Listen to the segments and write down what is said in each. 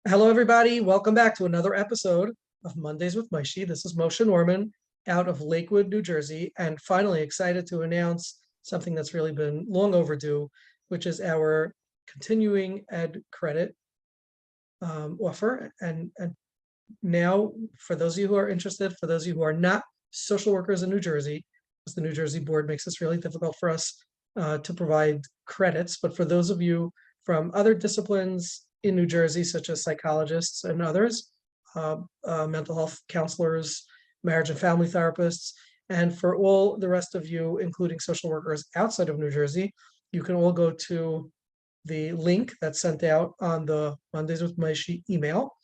Hello, everybody. Welcome back to another episode of Mondays with Moshe. This is Moshe Norman out of Lakewood, New Jersey, and finally excited to announce something that's really been long overdue, which is our continuing ed credit offer. And now, for those of you who are interested, for those of you who are not social workers in New Jersey, because the New Jersey board makes this really difficult for us to provide credits, but for those of you from other disciplines in New Jersey, such as psychologists and others, mental health counselors, marriage and family therapists, and for all the rest of you, including social workers outside of New Jersey, you can all go to the link that's sent out on the Mondays with Moshe email,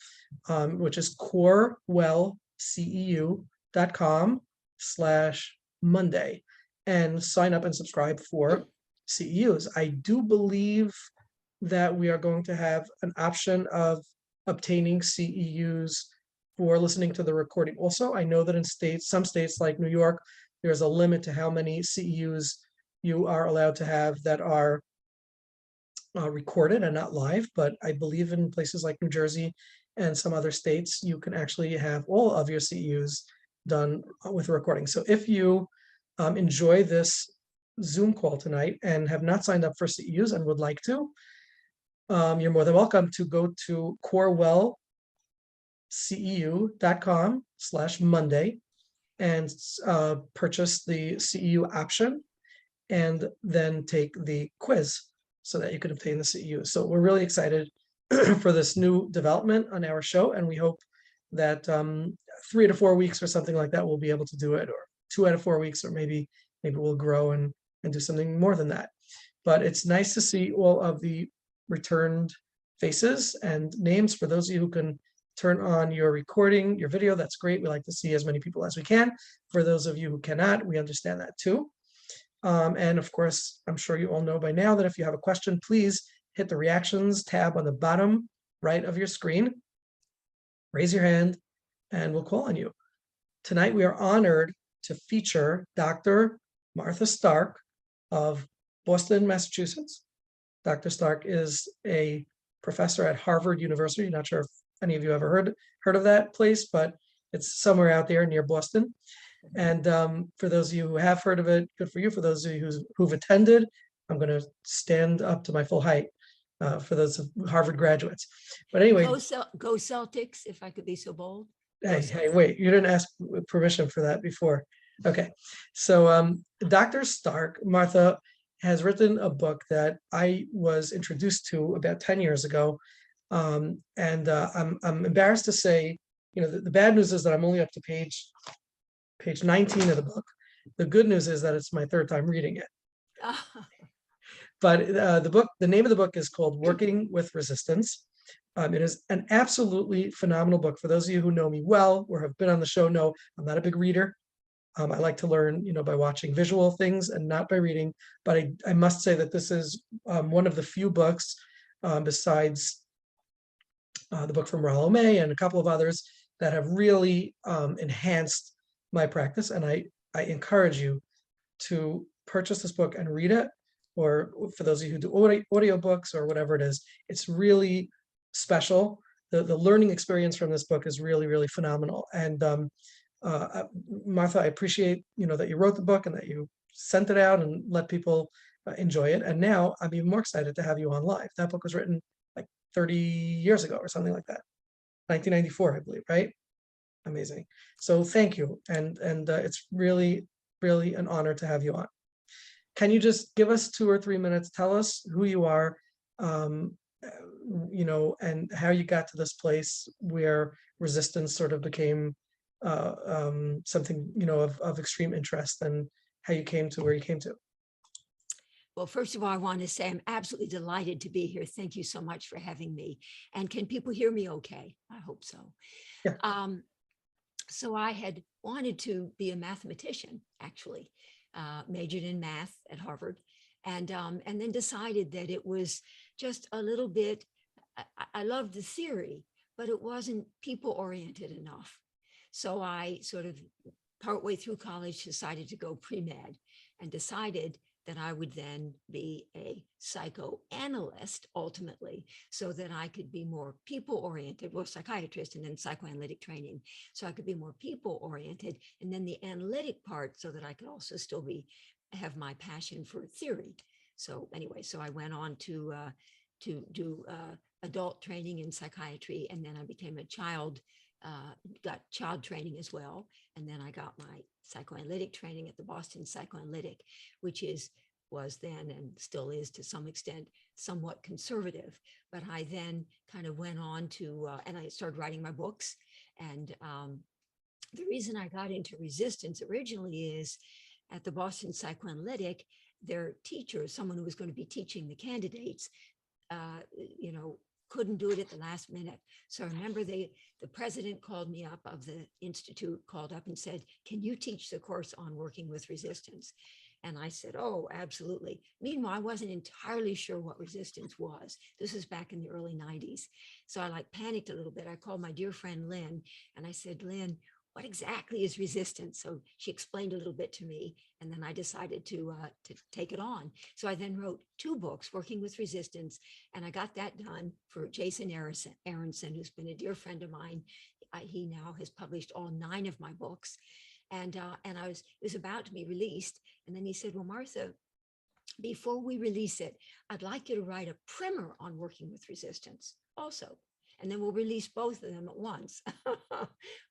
which is corewellceu.com/Monday, and sign up and subscribe for CEUs. I do believe that we are going to have an option of obtaining CEUs for listening to the recording. Also, I know that in some states like New York, there's a limit to how many CEUs you are allowed to have that are recorded and not live, but I believe in places like New Jersey and some other states, you can actually have all of your CEUs done with recording. So if you enjoy this Zoom call tonight and have not signed up for CEUs and would like to, you're more than welcome to go to corewellceu.com/Monday and purchase the CEU option and then take the quiz so that you can obtain the CEU. So we're really excited for this new development on our show, and we hope that 3 to 4 weeks or something like that, we'll be able to do it, or 2 out of 4 weeks, or maybe we'll grow and do something more than that. But it's nice to see all of the returned faces and names. For those of you who can turn on your recording, your video, that's great. We like to see as many people as we can. For those of you who cannot, we understand that too. And of course, I'm sure you all know by now that if you have a question, please hit the reactions tab on the bottom right of your screen, raise your hand, and we'll call on you. Tonight, we are honored to feature Dr. Martha Stark of Boston, Massachusetts. Dr. Stark is a professor at Harvard University. Not sure if any of you ever heard of that place, but it's somewhere out there near Boston. And for those of you who have heard of it, good for you. For those of you who've attended, I'm going to stand up to my full height for those Harvard graduates. But anyway, go Celtics, if I could be so bold. Hey, wait, you didn't ask permission for that before. Okay, so Dr. Stark, Martha, has written a book that I was introduced to about 10 years ago. And I'm embarrassed to say, the bad news is that I'm only up to page 19 of the book. The good news is that it's my third time reading it. But the name of the book is called Working with Resistance. It is an absolutely phenomenal book. For those of you who know me well or have been on the show know I'm not a big reader. I like to learn, by watching visual things and not by reading. But I must say that this is one of the few books, besides the book from Rollo May and a couple of others, that have really enhanced my practice. And I encourage you to purchase this book and read it. Or for those of you who do audio books or whatever it is, it's really special. The learning experience from this book is really, really phenomenal. And Martha, I appreciate that you wrote the book and that you sent it out and let people enjoy it. And now I'm even more excited to have you on live. That book was written like 30 years ago or something like that, 1994, I believe, right? Amazing. So thank you, and it's really, really an honor to have you on. Can you just give us 2 or 3 minutes? Tell us who you are, and how you got to this place where resistance sort of became something of extreme interest, and how you came to where you came to. Well, first of all, I want to say I'm absolutely delighted to be here. Thank you so much for having me. And can people hear me okay? I hope so. Yeah. So I had wanted to be a mathematician, actually, majored in math at Harvard, and then decided that it was just a little bit, I loved the theory, but it wasn't people-oriented enough. So I sort of, partway through college, decided to go pre-med and decided that I would then be a psychoanalyst ultimately, so that I could be more people oriented, well, psychiatrist and then psychoanalytic training. So I could be more people oriented, and then the analytic part so that I could also still have my passion for theory. So anyway, so I went on to do adult training in psychiatry, and then I became got child training as well. And then I got my psychoanalytic training at the Boston Psychoanalytic, which was then and still is to some extent somewhat conservative. But I then kind of went on to, and I started writing my books. And the reason I got into resistance originally is at the Boston Psychoanalytic, their teacher, someone who was going to be teaching the candidates, uh, you know, couldn't do it at the last minute. So I remember the president called me up of the institute, called up and said, "Can you teach the course on working with resistance?" And I said, "Oh, absolutely." Meanwhile, I wasn't entirely sure what resistance was. This was back in the early 90s. So I panicked a little bit. I called my dear friend Lynn and I said, "Lynn, what exactly is resistance?" So she explained a little bit to me, and then I decided to take it on. So I then wrote 2 books, Working with Resistance, and I got that done for Jason Aronson, who's been a dear friend of mine. He now has published all 9 of my books, and it was about to be released, and then he said, "Well, Martha, before we release it, I'd like you to write a primer on working with resistance also. And then we'll release both of them at once."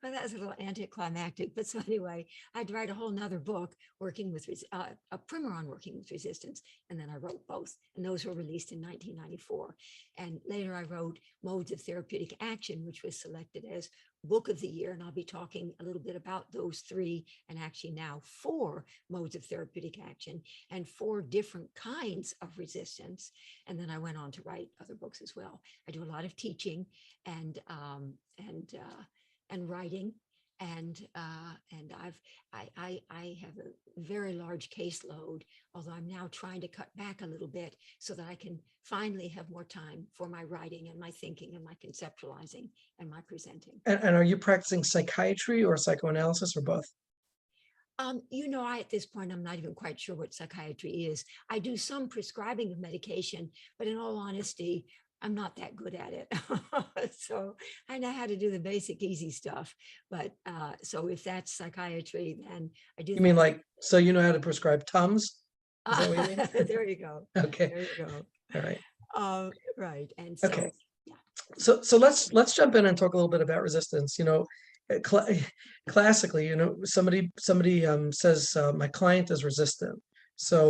Well, that's a little anticlimactic. But so anyway, I'd write a whole nother book a primer on working with resistance. And then I wrote both. And those were released in 1994. And later I wrote Modes of Therapeutic Action, which was selected as Book of the Year. And I'll be talking a little bit about those 3 and actually now 4 modes of therapeutic action and 4 different kinds of resistance. And then I went on to write other books as well. I do a lot of teaching and writing, and I have a very large caseload, although I'm now trying to cut back a little bit so that I can finally have more time for my writing and my thinking and my conceptualizing and my presenting. And are you practicing psychiatry or psychoanalysis or both? At this point, I'm not even quite sure what psychiatry is. I do some prescribing of medication, but in all honesty, I'm not that good at it. So I know how to do the basic easy stuff. But so if that's psychiatry, then I do You mean that. so you know how to prescribe Tums? Is that what you mean? There you go. Okay. There you go. All right. Right. And Okay. so, yeah. So let's jump in and talk a little bit about resistance. Classically, somebody says my client is resistant. So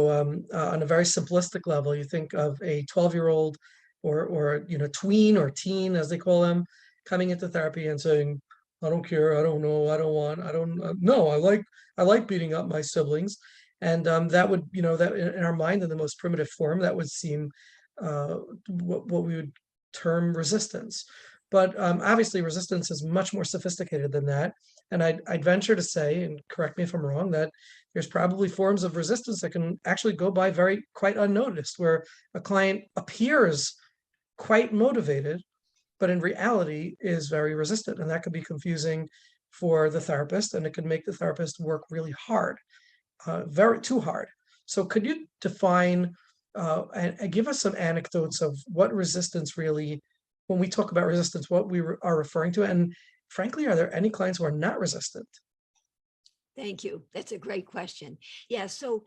on a very simplistic level, you think of a 12-year-old or tween or teen, as they call them, coming into therapy and saying, "I don't care, I don't know, I don't want, I don't no, I like beating up my siblings," and that would that in our mind in the most primitive form that would seem what we would term resistance. But obviously, resistance is much more sophisticated than that. And I'd venture to say, and correct me if I'm wrong, that there's probably forms of resistance that can actually go by quite unnoticed, where a client appears quite motivated, but in reality is very resistant. And that could be confusing for the therapist, and it could make the therapist work really hard, very too hard. So could you define and give us some anecdotes of what resistance really, when we talk about resistance, what are referring to? And frankly, are there any clients who are not resistant? Thank you. That's a great question. Yeah. So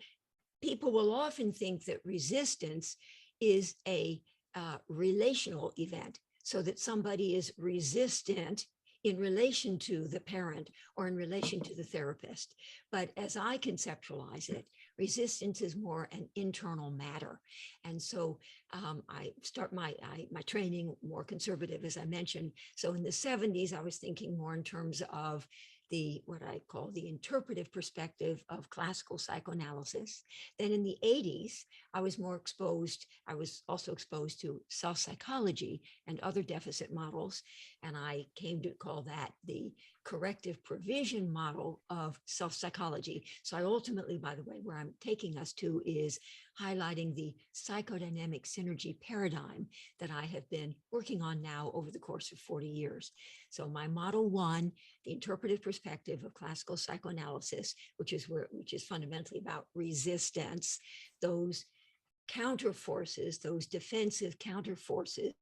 people will often think that resistance is a relational event, so that somebody is resistant in relation to the parent or in relation to the therapist. But as I conceptualize it, resistance is more an internal matter. And so I start my training more conservative, as I mentioned. So in the 70s, I was thinking more in terms of what I call the interpretive perspective of classical psychoanalysis. Then in the 80s, I was also exposed to self-psychology and other deficit models. And I came to call that the corrective provision model of self-psychology. So I ultimately, by the way, where I'm taking us to is highlighting the psychodynamic synergy paradigm that I have been working on now over the course of 40 years. So my model one, the interpretive perspective of classical psychoanalysis, which is fundamentally about resistance, those counter forces, those defensive counter forces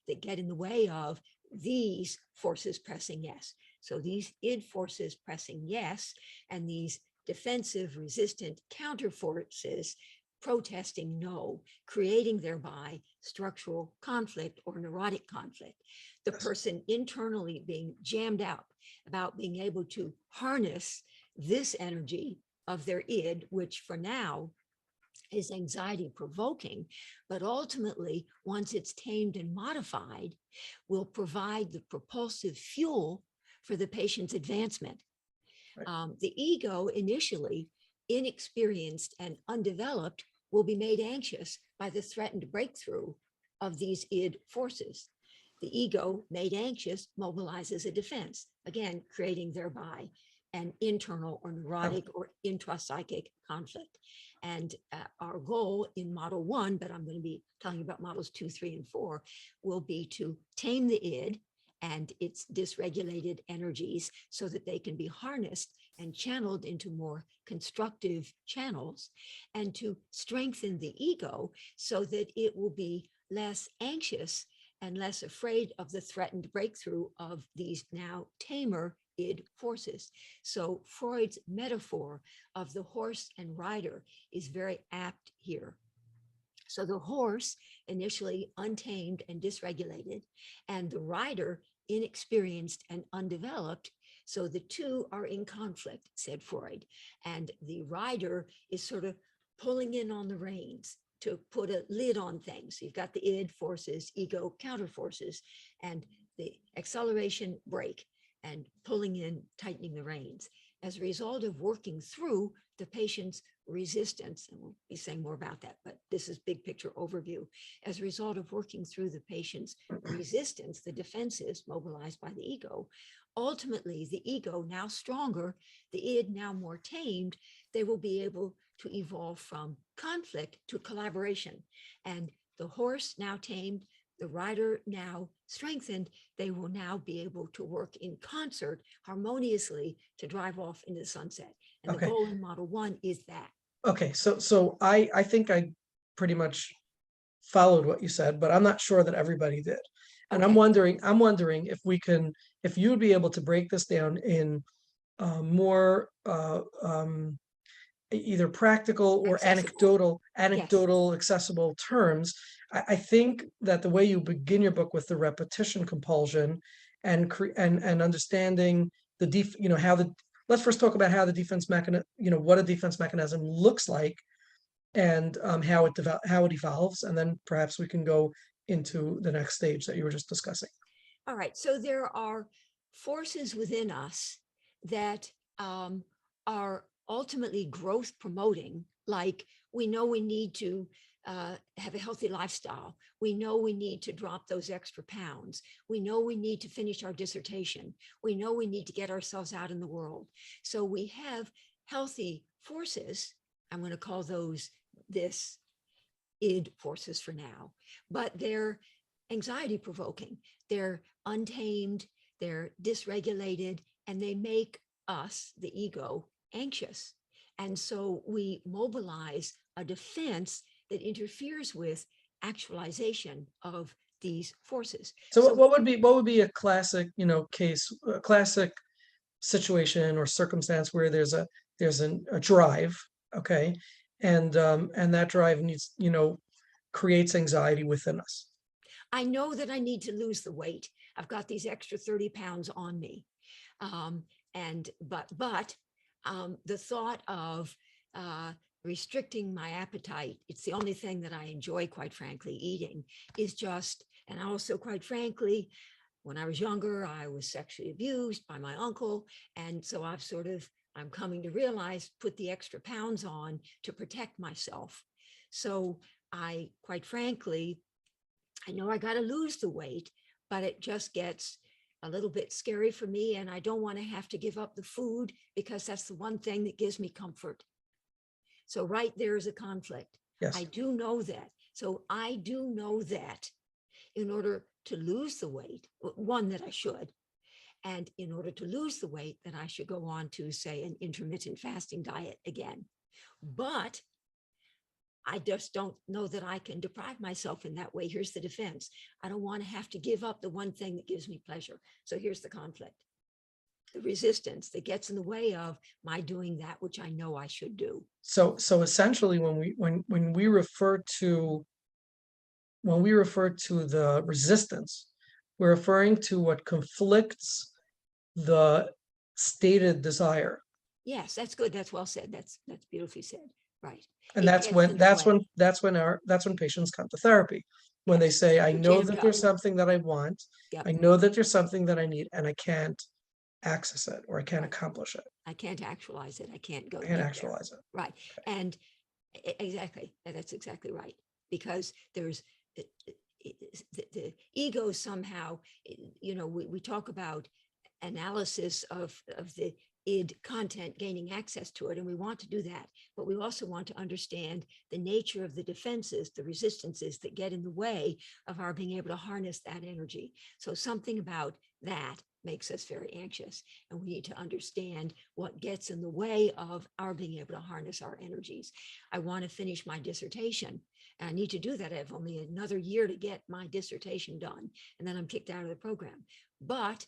that get in the way of these forces pressing yes. So these id forces pressing yes, and these defensive resistant counter forces protesting no, creating thereby structural conflict or neurotic conflict. The Yes. person internally being jammed out about being able to harness this energy of their id, which for now is anxiety provoking, but ultimately, once it's tamed and modified, will provide the propulsive fuel for the patient's advancement. Right. The ego, initially inexperienced and undeveloped, will be made anxious by the threatened breakthrough of these id forces. The ego, made anxious, mobilizes a defense, again, creating thereby an internal or neurotic or intrapsychic conflict. And our goal in model one, but I'm going to be telling you about models 2, 3, and 4, will be to tame the id and its dysregulated energies so that they can be harnessed and channeled into more constructive channels, and to strengthen the ego so that it will be less anxious and less afraid of the threatened breakthrough of these now tamer id forces. So Freud's metaphor of the horse and rider is very apt here. So the horse, initially untamed and dysregulated, and the rider, inexperienced and undeveloped. So the two are in conflict, said Freud. And the rider is sort of pulling in on the reins to put a lid on things. You've got the id forces, ego counter forces, and the acceleration brake, and pulling in, tightening the reins. As a result of working through the patient's resistance, and we'll be saying more about that, but this is big picture overview. As a result of working through the patient's resistance, the defenses mobilized by the ego, ultimately the ego, now stronger, the id now more tamed, they will be able to evolve from conflict to collaboration. And the horse now tamed, the rider now strengthened, they will now be able to work in concert harmoniously to drive off into the sunset. And the Okay. goal in model one is that. Okay, so I think I pretty much followed what you said, but I'm not sure that everybody did. And Okay. I'm wondering if you would be able to break this down in more either practical or Accessible. Yes. anecdotal, accessible terms. I think that the way you begin your book with the repetition compulsion and understanding how let's first talk about how the defense mechanism, what a defense mechanism looks like, and how it evolves, and then perhaps we can go into the next stage that you were just discussing. All right. So there are forces within us that are ultimately growth promoting, like we know we need to have a healthy lifestyle. We know we need to drop those extra pounds. We know we need to finish our dissertation. We know we need to get ourselves out in the world. So we have healthy forces. I'm going to call those this id forces for now, but they're anxiety provoking. They're untamed, they're dysregulated, and they make us, the ego, anxious. And so we mobilize a defense that interferes with actualization of these forces. So what would be a classic, a classic situation or circumstance where there's a drive, okay, and that drive needs, creates anxiety within us. I know that I need to lose the weight. I've got these extra 30 pounds on me. But the thought of restricting my appetite, it's the only thing that I enjoy, quite frankly, eating, is just, and also, quite frankly, when I was younger, I was sexually abused by my uncle. And so I'm coming to realize, put the extra pounds on to protect myself. So I, quite frankly, I know I got to lose the weight, but it just gets a little bit scary for me. And I don't want to have to give up the food because that's the one thing that gives me comfort. So right there is a conflict. Yes. I do know that. So I do know that in order to lose the weight, one, that I should, and in order to lose the weight, that I should go on to, say, an intermittent fasting diet again. But I just don't know that I can deprive myself in that way. Here's the defense. I don't want to have to give up the one thing that gives me pleasure. So here's the conflict, the resistance that gets in the way of my doing that which I know I should do. So essentially, when we refer to the resistance, we're referring to what conflicts the stated desire. Yes, that's good. That's well said. That's beautifully said. Right. And It that's gets when in the way. that's when patients come to therapy. When they Yes, say, I they're know jammed that up. there's something that I want, Yep. I know that there's something that I need, and I can't access it, or I can't Right. accomplish it. I can't actualize it. I can't go I can't get there. actualize it. Right. And exactly, that's exactly right. Because there's the ego somehow, we talk about analysis of the id content, gaining access to it, and we want to do that, but we also want to understand the nature of the defenses, the resistances that get in the way of our being able to harness that energy. So something about that makes us very anxious, and we need to understand what gets in the way of our being able to harness our energies. I want to finish my dissertation, and I need to do that. I have only another year to get my dissertation done, and then I'm kicked out of the program. But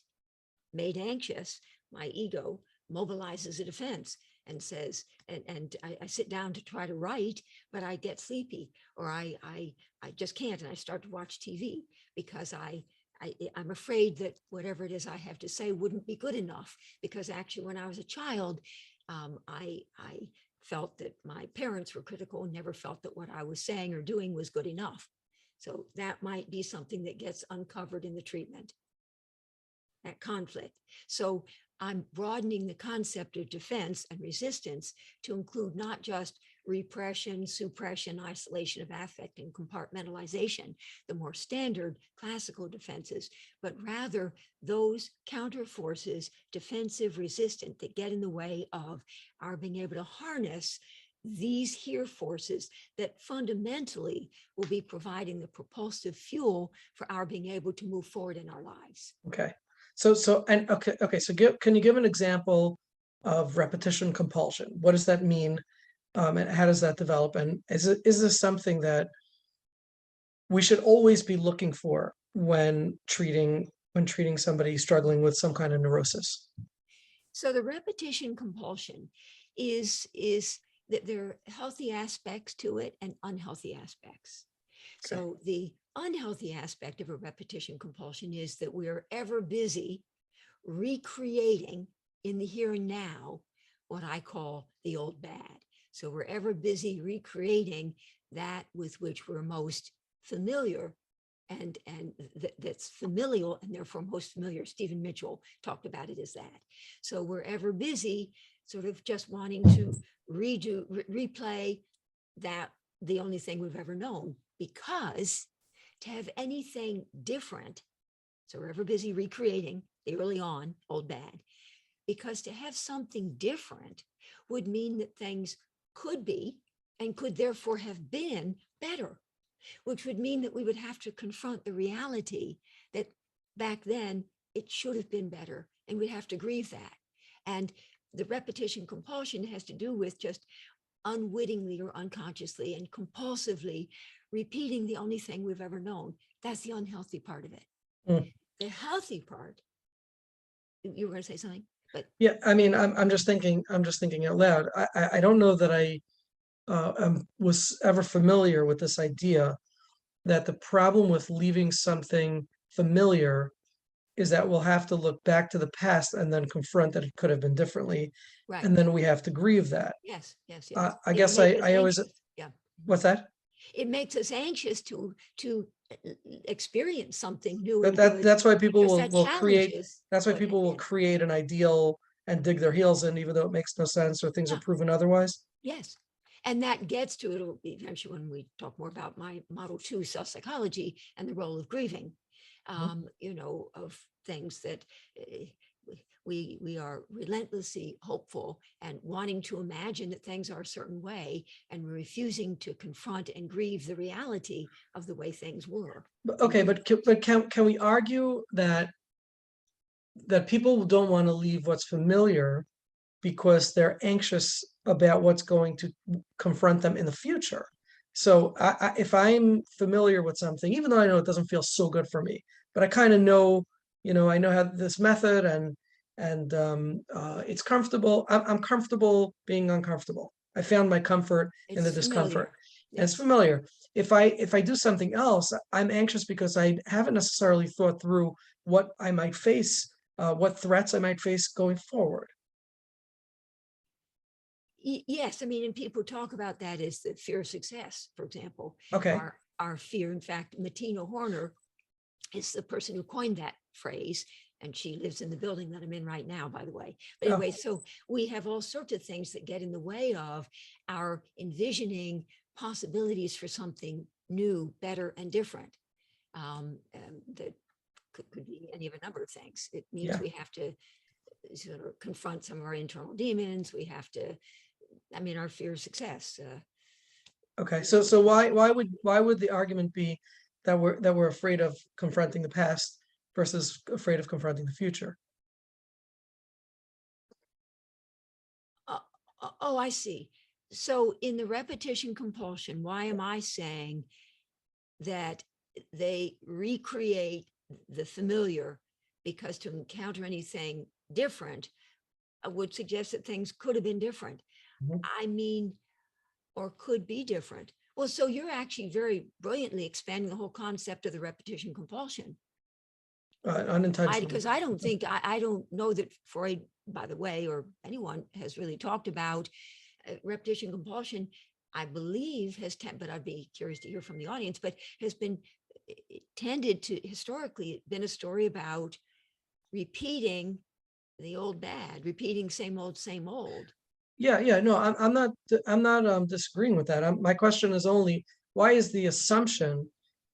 made anxious, my ego mobilizes a defense and says, and I sit down to try to write, but I get sleepy, or I just can't, and I start to watch TV because I'm afraid that whatever it is I have to say wouldn't be good enough. Because actually, when I was a child, I felt that my parents were critical and never felt that what I was saying or doing was good enough. So that might be something that gets uncovered in the treatment, that conflict. So I'm broadening the concept of defense and resistance to include not just repression, suppression, isolation of affect, and compartmentalization, the more standard classical defenses, but rather those counter forces, defensive, resistant, that get in the way of our being able to harness these here forces that fundamentally will be providing the propulsive fuel for our being able to move forward in our lives. Okay. So so can you give an example of repetition compulsion? What does that mean? And how does that develop? And is this something that we should always be looking for when treating somebody struggling with some kind of neurosis? So the repetition compulsion is that there are healthy aspects to it and unhealthy aspects. Okay. So the unhealthy aspect of a repetition compulsion is that we're ever busy recreating in the here and now what I call the old bad. So we're ever busy recreating that with which we're most familiar, and that's familial and therefore most familiar. Stephen Mitchell talked about it as that. So we're ever busy sort of just wanting to replay that, the only thing we've ever known, because to have anything different, so we're ever busy recreating the early on old bad, because to have something different would mean that things could be and could therefore have been better, which would mean that we would have to confront the reality that back then it should have been better, and we'd have to grieve that. And the repetition compulsion has to do with just unwittingly or unconsciously and compulsively repeating the only thing we've ever known. That's the unhealthy part of it. Mm. The healthy part, you were going to say something, but Yeah, I mean, I'm just thinking out loud. I don't know that I was ever familiar with this idea that the problem with leaving something familiar is that we'll have to look back to the past and then confront that it could have been differently, right. and then we have to grieve that. Yes. I It guess makes us I always, anxious. Yeah. what's that? It makes us anxious to experience something new But and good, that's why people because that will create, challenges that's why what people had will been. create an ideal and dig their heels in, even though it makes no sense or things are Yeah. proven otherwise. Yes. And that gets to, it'll be eventually when we talk more about my model 2 self-psychology and the role of grieving, of things that we are relentlessly hopeful and wanting to imagine that things are a certain way, and we're refusing to confront and grieve the reality of the way things were. Okay, but can we argue that people don't want to leave what's familiar because they're anxious about what's going to confront them in the future? So if I'm familiar with something, even though I know it doesn't feel so good for me, but I kind of know, I know how this method, and it's comfortable. I'm comfortable being uncomfortable. I found my comfort in the It's discomfort, familiar. and it's Yes. familiar. If I do something else, I'm anxious because I haven't necessarily thought through what I might face, what threats I might face going forward. Yes, I mean, and people talk about that as the fear of success, for example. Okay. Our fear, in fact, Martina Horner is the person who coined that phrase, and she lives in the building that I'm in right now, by the way. But Oh, anyway, so we have all sorts of things that get in the way of our envisioning possibilities for something new, better, and different. That could be any of a number of things. It means yeah. we have to sort of confront some of our internal demons. We have to, I mean, our fear of success. Okay. So why would the argument be that we're afraid of confronting the past versus afraid of confronting the future? Oh, I see. So in the repetition compulsion, why am I saying that they recreate the familiar? Because to encounter anything different would suggest that things could have been different. Mhm. I mean, or could be different. Well, so you're actually very brilliantly expanding the whole concept of the repetition compulsion. Unintentionally. Because I don't think, I don't know that Freud, by the way, or anyone has really talked about repetition compulsion. I believe but I'd be curious to hear from the audience, but has been tended to historically been a story about repeating the old bad, repeating same old, same old. Yeah. No, I'm not disagreeing with that. My question is only, why is the assumption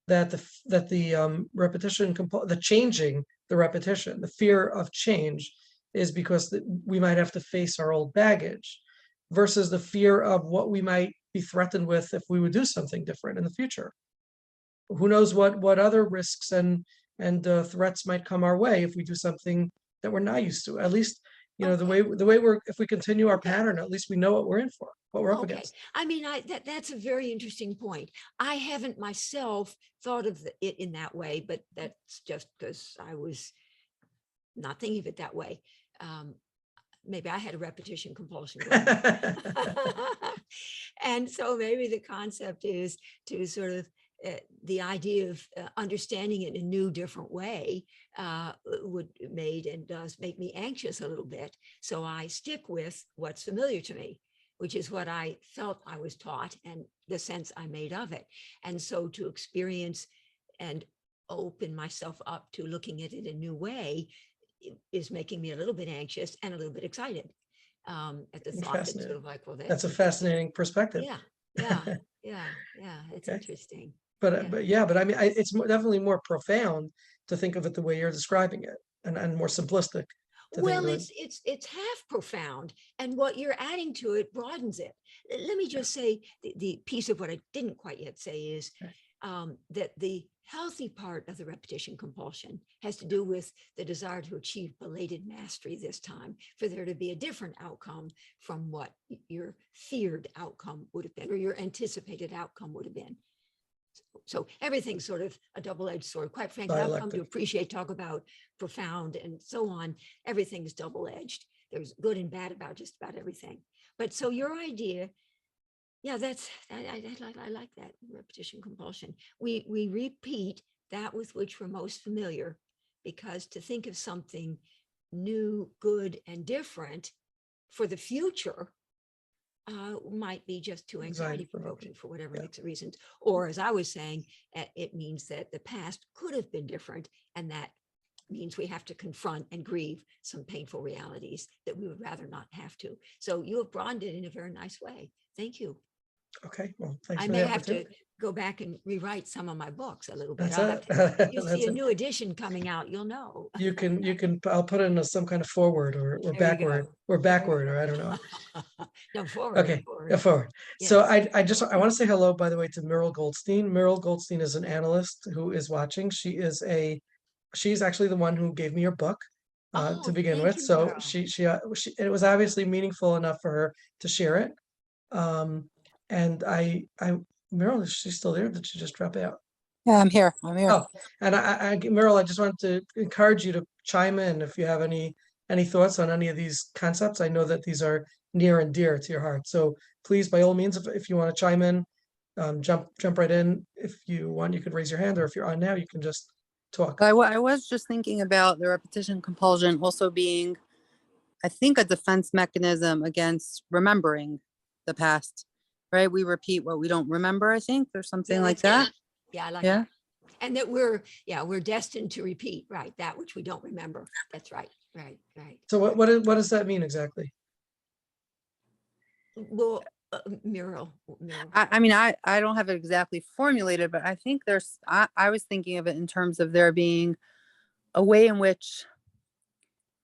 that the the changing the repetition, the fear of change, is because we might have to face our old baggage, versus the fear of what we might be threatened with if we would do something different in the future? Who knows what other risks and threats might come our way if we do something that we're not used to. At least, Okay. the way if we continue our Okay. pattern, at least we know what we're in for, what we're up Okay. against. I mean, that's a very interesting point. I haven't myself thought of it in that way, but that's just because I was not thinking of it that way. Maybe I had a repetition compulsion growing up. And so maybe the concept is to sort of the idea of understanding it in a new, different way would made and does make me anxious a little bit. So I stick with what's familiar to me, which is what I felt I was taught and the sense I made of it. And so to experience and open myself up to looking at it in a new way is making me a little bit anxious and a little bit excited at the thought that sort Fascinating. of like, well, That's that's a interesting. fascinating perspective. Yeah, yeah, yeah. It's Okay. interesting. But Yeah. but yeah, but I mean, it's definitely more profound to think of it the way you're describing it, and more simplistic to think Well, of it. it's half profound, and what you're adding to it broadens it. Let me just say the piece of what I didn't quite yet say is Okay. that the healthy part of the repetition compulsion has to do with the desire to achieve belated mastery this time, for there to be a different outcome from what your feared outcome would have been, or your anticipated outcome would have been. So everything's sort of a double-edged sword. Quite frankly, I've come to Dialectic. appreciate talk about profound and so on. Everything's double-edged. There's good and bad about just about everything. But so your idea, yeah, I like that repetition compulsion. We repeat that with which we're most familiar, because to think of something new, good, and different for the future might be just too anxiety provoking for whatever Yeah. reasons. Or as I was saying, it means that the past could have been different. And that means we have to confront and grieve some painful realities that we would rather not have to. So you have broadened it in a very nice way. Thank you. Okay, well, thanks I for may the have to opportunity. go back and rewrite some of my books a little bit. That's I'll have it. to, if you see That's a it. new edition coming out, you'll know. I'll put in some kind of forward There you go. or There you backward, or I don't know. go. No, forward, Okay, forward. yeah, forward. So Yes. I want to say hello, by the way, to Meryl Goldstein. Meryl Goldstein is an analyst who is watching. She's actually the one who gave me your book to Oh, begin thank with. you, So Meryl. it was obviously meaningful enough for her to share it. And Meryl, is she still there? Did she just drop out? Yeah, I'm here. I'm here. Oh, and Meryl, I just want to encourage you to chime in if you have any thoughts on any of these concepts. I know that these are near and dear to your heart. So please, by all means, if you want to chime in, jump right in. If you want, you could raise your hand, or if you're on now, you can just talk. I was just thinking about the repetition compulsion also being, I think, a defense mechanism against remembering the past, right? We repeat what we don't remember, I think, or something like that's that. good. Yeah, I like Yeah. that. And that we're destined to repeat, right? That which we don't remember. That's right. Right. Right. So what does that mean exactly? Well, Muriel. I mean, I don't have it exactly formulated, but I think I was thinking of it in terms of there being a way in which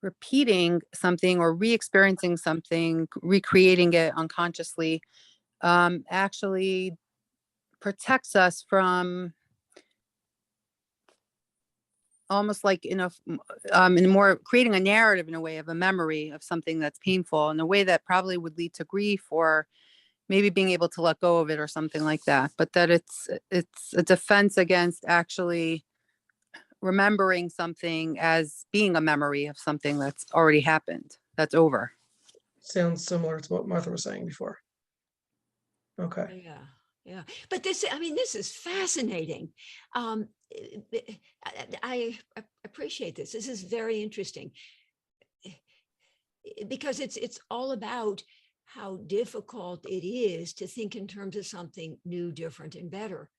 repeating something or re-experiencing something, recreating it unconsciously, actually protects us from almost like in more creating a narrative in a way of a memory of something that's painful in a way that probably would lead to grief or maybe being able to let go of it or something like that. But that it's a defense against actually remembering something as being a memory of something that's already happened, that's over. Sounds similar to what Martha was saying before. Okay. Yeah. Yeah. But this is fascinating. Um, I appreciate this. This is very interesting because it's all about how difficult it is to think in terms of something new, different, and better,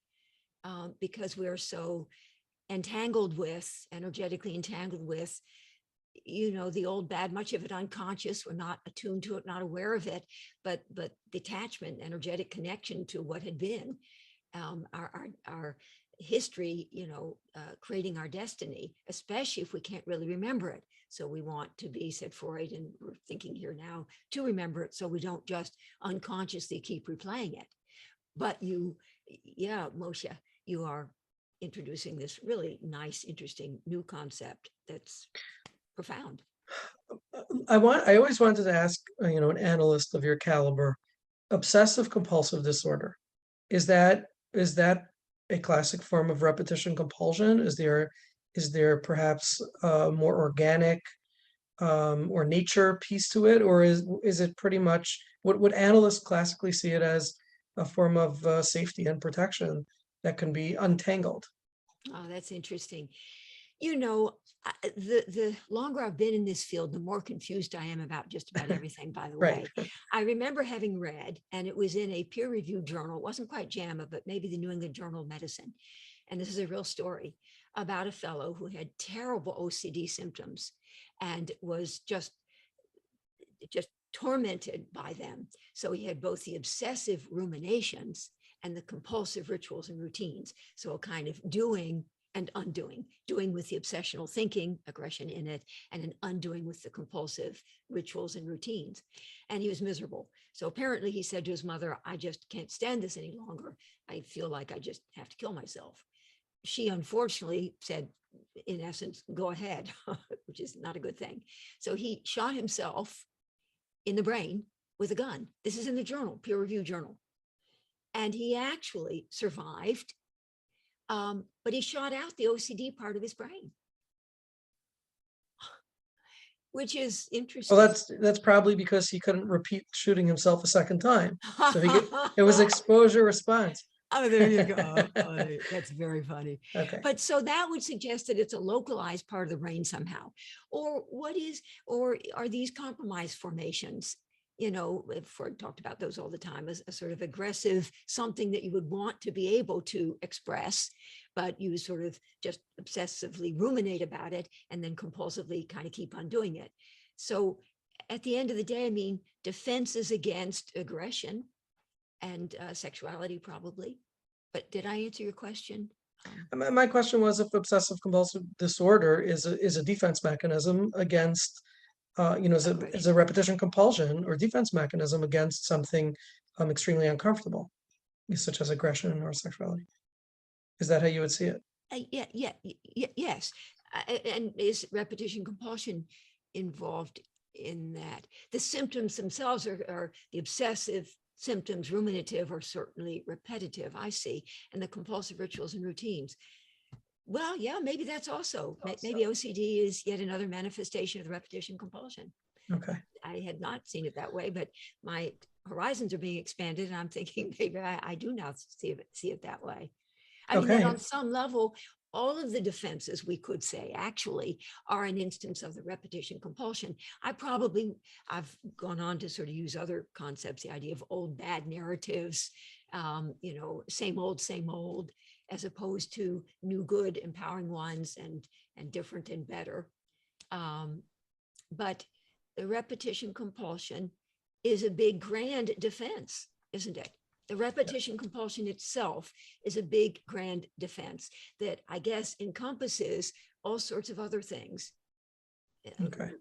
because we're so energetically entangled with, the old bad, much of it unconscious. We're not attuned to it, not aware of it, but detachment, energetic connection to what had been, our history, creating our destiny, especially if we can't really remember it. So we want to be, said Freud, and we're thinking here now, to remember it so we don't just unconsciously keep replaying it. But Moshe, you are introducing this really nice, interesting new concept that's profound. I always wanted to ask, an analyst of your caliber, obsessive compulsive disorder. Is that a classic form of repetition compulsion? Is there perhaps a more organic or nature piece to it, or is it pretty much what would analysts classically see it as a form of safety and protection that can be untangled? Oh, that's interesting. The longer I've been in this field, the more confused I am about just about everything, by the Right. way. I remember having read, and it was in a peer-reviewed journal. It wasn't quite JAMA, but maybe the New England Journal of Medicine. And this is a real story about a fellow who had terrible OCD symptoms and was just tormented by them. So he had both the obsessive ruminations and the compulsive rituals and routines. So a kind of doing and undoing, doing with the obsessional thinking, aggression in it, and an undoing with the compulsive rituals and routines. And he was miserable. So apparently he said to his mother, I just can't stand this any longer. I feel like I just have to kill myself. She unfortunately said, in essence, go ahead, which is not a good thing. So he shot himself in the brain with a gun. This is in the journal, peer-reviewed journal. And he actually survived, but he shot out the OCD part of his brain, which is interesting. Well, that's probably because he couldn't repeat shooting himself a second time. So it was exposure response. Oh, there you go. That's very funny. Okay. But so that would suggest that it's a localized part of the brain somehow. Or are these compromise formations? Freud talked about those all the time as a sort of aggressive, something that you would want to be able to express, but you sort of just obsessively ruminate about it and then compulsively kind of keep on doing it. So at the end of the day, defenses against aggression and sexuality probably. But did I answer your question? My question was if obsessive compulsive disorder is a defense mechanism against, is a repetition compulsion or defense mechanism against something extremely uncomfortable, such as aggression or sexuality. Is that how you would see it? Yes. And is repetition compulsion involved in that? The symptoms themselves are the obsessive symptoms, ruminative, are certainly repetitive, I see, and the compulsive rituals and routines. Well, yeah, maybe that's also, maybe OCD is yet another manifestation of the repetition compulsion. Okay. I had not seen it that way, but my horizons are being expanded, and I'm thinking maybe I do now see it that way. I mean, that on some level, all of the defenses, we could say, actually are an instance of the repetition compulsion. I've gone on to sort of use other concepts, the idea of old bad narratives, same old, as opposed to new good, empowering ones, and different and better. But the repetition compulsion is a big, grand defense, isn't it? The repetition compulsion itself is a big, grand defense that I guess encompasses all sorts of other things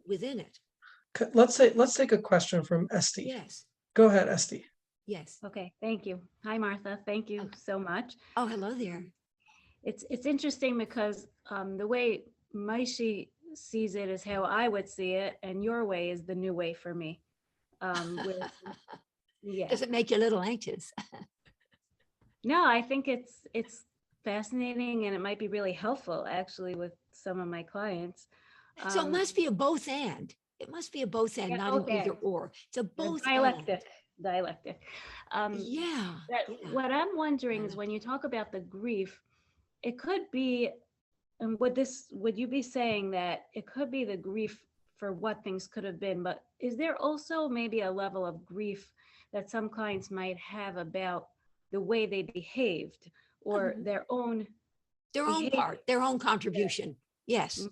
within it. Let's take a question from Esty. Yes. Go ahead, Esty. Yes. Okay, thank you. Hi, Martha. Thank you so much. Oh, hello there. It's interesting because the way Moshe sees it is how I would see it, and your way is the new way for me. Yeah. Does it make you a little anxious? No, I think it's fascinating, and it might be really helpful actually with some of my clients. So it must be a both and. It must be a both and, not an either or. It's a both dialectic. Yeah. What I'm wondering is when you talk about the grief, it could be, and would you be saying that it could be the grief for what things could have been, but is there also maybe a level of grief that some clients might have about the way they behaved or their own part, their own contribution? Yes.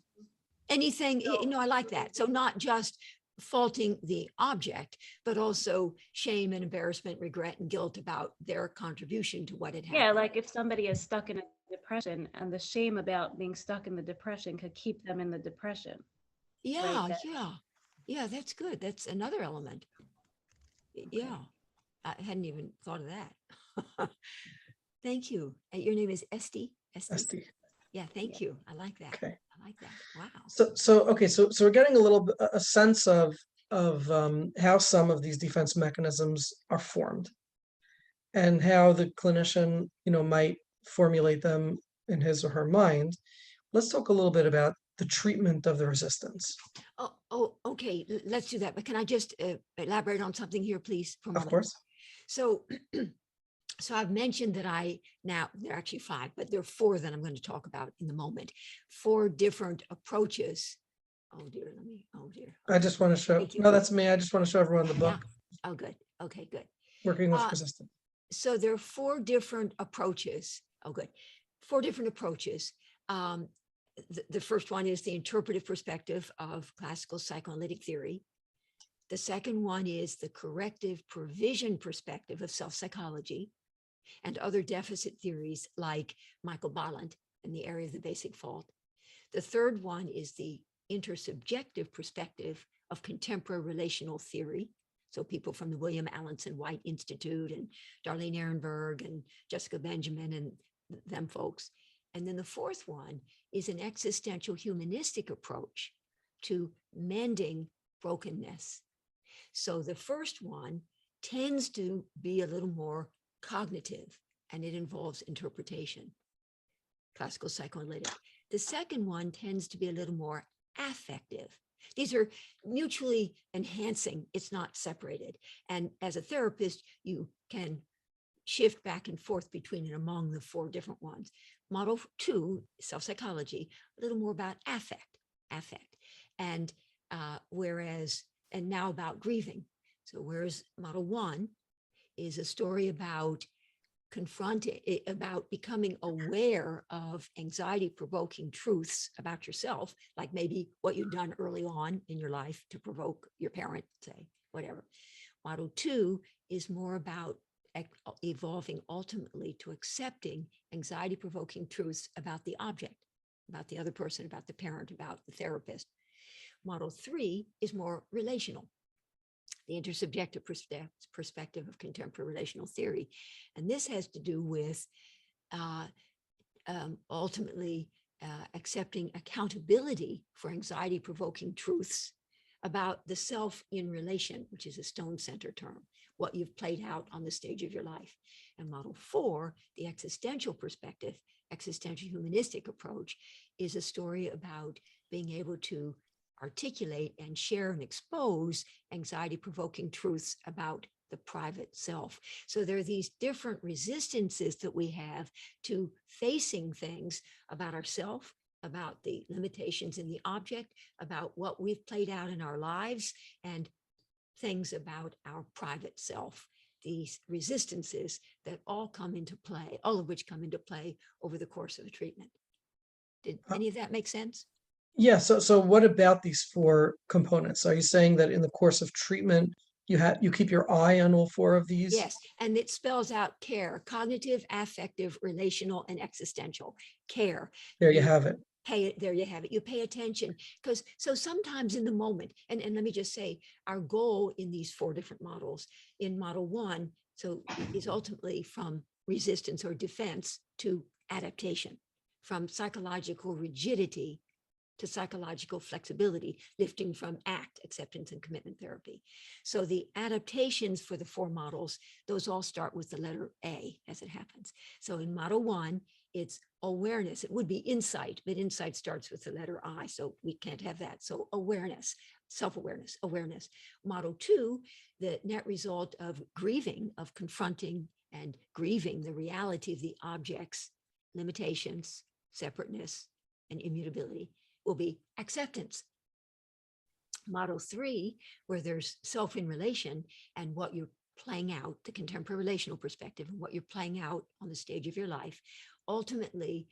Anything, I like that. So not just faulting the object, but also shame and embarrassment, regret and guilt about their contribution to what had happened. Yeah, like if somebody is stuck in a depression and the shame about being stuck in the depression could keep them in the depression. Yeah, right? Yeah, that's good. That's another element. Okay. Yeah, I hadn't even thought of that. Thank you. Your name is Esty? Esty. Yeah, thank you. I like that. Okay. I like that. Wow. So we're getting a sense of how some of these defense mechanisms are formed and how the clinician, might formulate them in his or her mind. Let's talk a little bit about the treatment of the resistance. Oh, okay. Let's do that. But can I just elaborate on something here, please? For a moment? Of course. So I've mentioned that now there are actually 5, but there are 4 that I'm going to talk about in the moment. 4 different approaches. Oh dear, I just want to show, no, that's me. I just want to show everyone the book. Yeah. Oh, good. Okay, good. Working with resistance. So there are 4 different approaches. Oh, good. 4 different approaches. The first one is the interpretive perspective of classical psychoanalytic theory. The second one is the corrective provision perspective of self-psychology and other deficit theories like Michael Ballant in the area of the basic fault. The third one is the intersubjective perspective of contemporary relational theory. So people from the William Allenson White Institute and Darlene Ehrenberg and Jessica Benjamin and them folks. And then the fourth one is an existential humanistic approach to mending brokenness. So the first one tends to be a little more cognitive, and it involves interpretation, classical psychoanalytic. The second one tends to be a little more affective. These are mutually enhancing. It's not separated. And as a therapist, you can shift back and forth between and among the 4 different ones. Model 2, self-psychology, a little more about affect. And now about grieving. So whereas model 1 is a story about becoming aware of anxiety-provoking truths about yourself, like maybe what you've done early on in your life to provoke your parent, say, whatever. Model 2 is more about evolving ultimately to accepting anxiety-provoking truths about the object, about the other person, about the parent, about the therapist. Model 3 is more relational, the intersubjective perspective of contemporary relational theory. And this has to do with ultimately accepting accountability for anxiety-provoking truths about the self in relation, which is a Stone Center term, what you've played out on the stage of your life. And model 4, the existential perspective, existential humanistic approach, is a story about being able to articulate and share and expose anxiety-provoking truths about the private self. So there are these different resistances that we have to facing things about ourselves, about the limitations in the object, about what we've played out in our lives, and things about our private self. These resistances that all come into play, all of which come into play over the course of the treatment. Did any of that make sense? Yeah, so what about these 4 components? Are you saying that in the course of treatment, you keep your eye on all 4 of these? Yes, and it spells out care: cognitive, affective, relational, and existential. Care. There you have it. There you have it. You pay attention, because so sometimes in the moment, and let me just say, our goal in these 4 different models, in model 1, so is ultimately from resistance or defense to adaptation, from psychological rigidity to psychological flexibility, lifting from ACT, acceptance and commitment therapy. So the adaptations for the 4 models, those all start with the letter A, as it happens. So in model 1, it's awareness. It would be insight, but insight starts with the letter I, so we can't have that. So awareness, self-awareness, awareness. Model 2, the net result of grieving, of confronting and grieving the reality of the object's limitations, separateness, and immutability, will be acceptance. Model 3, where there's self in relation and what you're playing out, the contemporary relational perspective, and what you're playing out on the stage of your life, ultimately,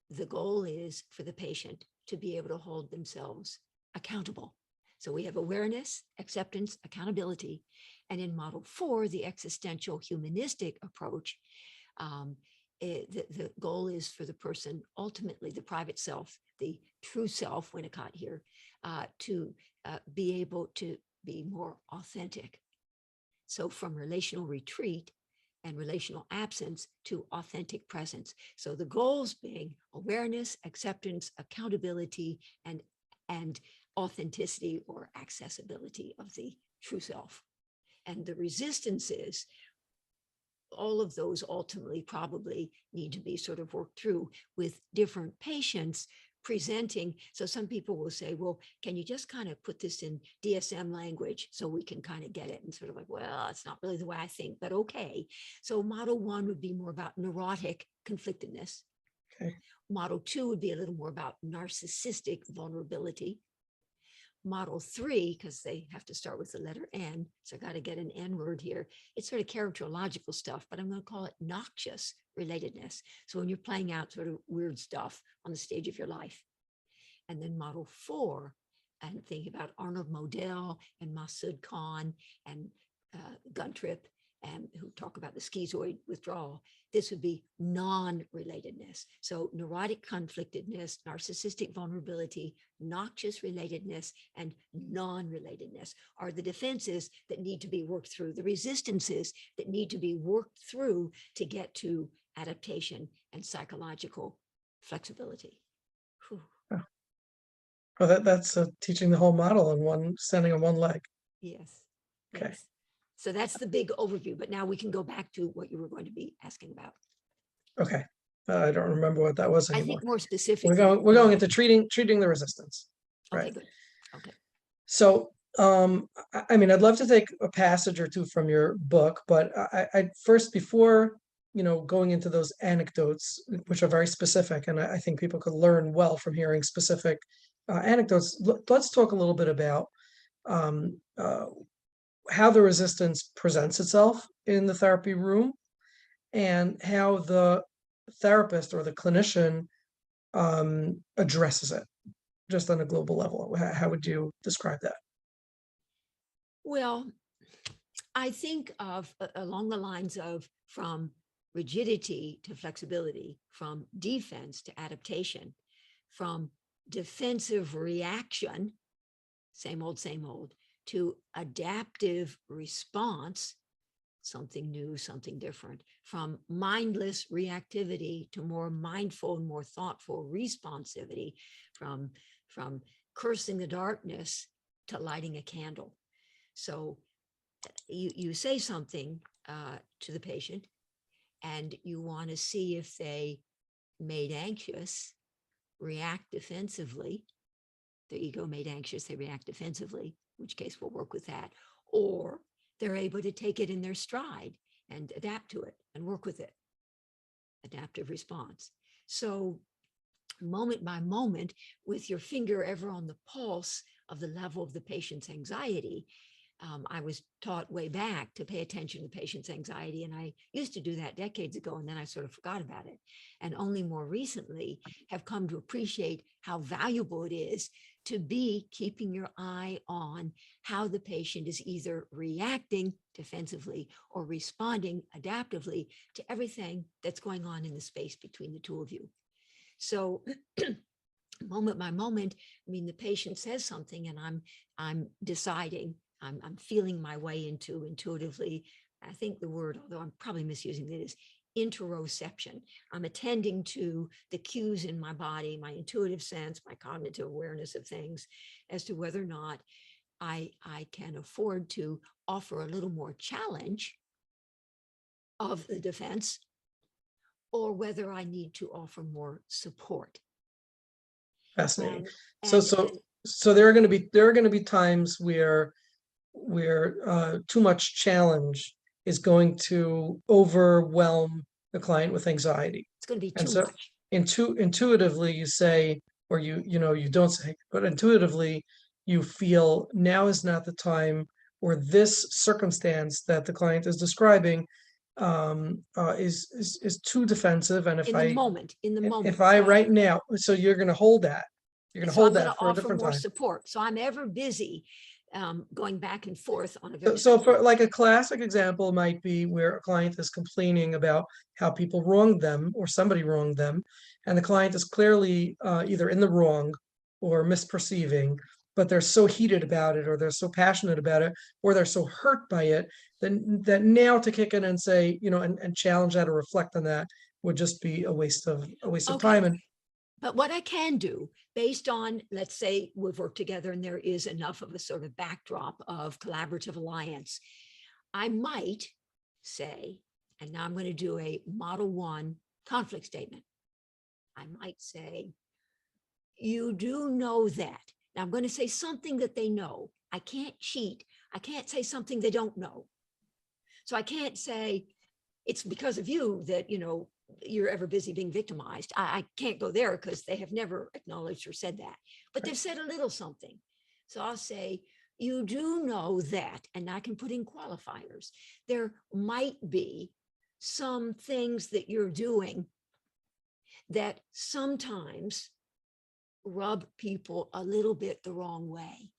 the goal is for the patient to be able to hold themselves accountable. So we have awareness, acceptance, accountability. And in model 4, the existential humanistic approach, the goal is for the person, ultimately the private self, the true self, Winnicott here, to be able to be more authentic. So from relational retreat and relational absence to authentic presence. So the goals being awareness, acceptance, accountability, and authenticity or accessibility of the true self. And the resistances, all of those ultimately probably need to be sort of worked through with different patients presenting. So some people will say, well, can you just kind of put this in DSM language so we can kind of get it? And sort of like, well, it's not really the way I think, but okay. So model 1 would be more about neurotic conflictedness. Okay. Model 2 would be a little more about narcissistic vulnerability. Model 3, because they have to start with the letter N, so I got to get an N word here. It's sort of characterological stuff, but I'm going to call it noxious relatedness. So when you're playing out sort of weird stuff on the stage of your life. And then model 4, and think about Arnold Modell and Masood Khan and Guntrip, and who talk about the schizoid withdrawal. This would be non-relatedness. So neurotic conflictedness, narcissistic vulnerability, noxious relatedness, and non-relatedness are the defenses that need to be worked through, the resistances that need to be worked through to get to adaptation and psychological flexibility. Whew. Well, that's teaching the whole model standing on one leg. Yes. Okay. Yes. So that's the big overview, but now we can go back to what you were going to be asking about. Okay. I don't remember what that was I anymore. think more specifically. We're going into treating the resistance. Okay, Right. good. Okay. So, I mean, I'd love to take a passage or two from your book, but I first, before, going into those anecdotes, which are very specific, and I think people could learn well from hearing specific anecdotes, let's talk a little bit about how the resistance presents itself in the therapy room and how the therapist or the clinician addresses it just on a global level. How would you describe that? Well, I think of along the lines of from rigidity to flexibility, from defense to adaptation, from defensive reaction, same old, to adaptive response, something new, something different, from mindless reactivity to more mindful and more thoughtful responsivity, from cursing the darkness to lighting a candle. So you say something to the patient and you want to see if they made anxious, react defensively. Their ego made anxious, they react defensively, in which case we'll work with that. Or they're able to take it in their stride and adapt to it and work with it. Adaptive response. So moment by moment, with your finger ever on the pulse of the level of the patient's anxiety. I was taught way back to pay attention to the patient's anxiety, and I used to do that decades ago, and then I sort of forgot about it. And only more recently have come to appreciate how valuable it is to be keeping your eye on how the patient is either reacting defensively or responding adaptively to everything that's going on in the space between the two of you. So moment by moment, I mean, the patient says something and I'm deciding, I'm feeling my way into intuitively. I think the word, although I'm probably misusing it, is interoception. I'm attending to the cues in my body, my intuitive sense, my cognitive awareness of things as to whether or not I can afford to offer a little more challenge of the defense, or whether I need to offer more support. Fascinating. And, So there are going to be times where too much challenge is going to overwhelm the client with anxiety. it's going to be And too so much. intuitively you say, or you don't say, but intuitively you feel now is not the time, or this circumstance that the client is describing is too defensive. And In the moment, if I So right now, so you're going to hold that. You're going to so I'm hold going that to for a offer different more time. support. So I'm ever busy going back and forth on a very So for like a classic example might be where a client is complaining about how people wronged them or somebody wronged them, and the client is clearly either in the wrong or misperceiving, but they're so heated about it, or they're so passionate about it, or they're so hurt by it, then that now to kick in and say, and challenge that or reflect on that would just be a waste of Okay. time. And But what I can do, based on, let's say we've worked together and there is enough of a sort of backdrop of collaborative alliance, I might say, and now I'm going to do a Model 1 conflict statement. I might say, you do know that. Now I'm going to say something that they know. I can't cheat. I can't say something they don't know. So I can't say it's because of you that, you're ever busy being victimized. I can't go there because they have never acknowledged or said that, but they've said a little something. So I'll say, you do know that, and I can put in qualifiers. There might be some things that you're doing that sometimes rub people a little bit the wrong way.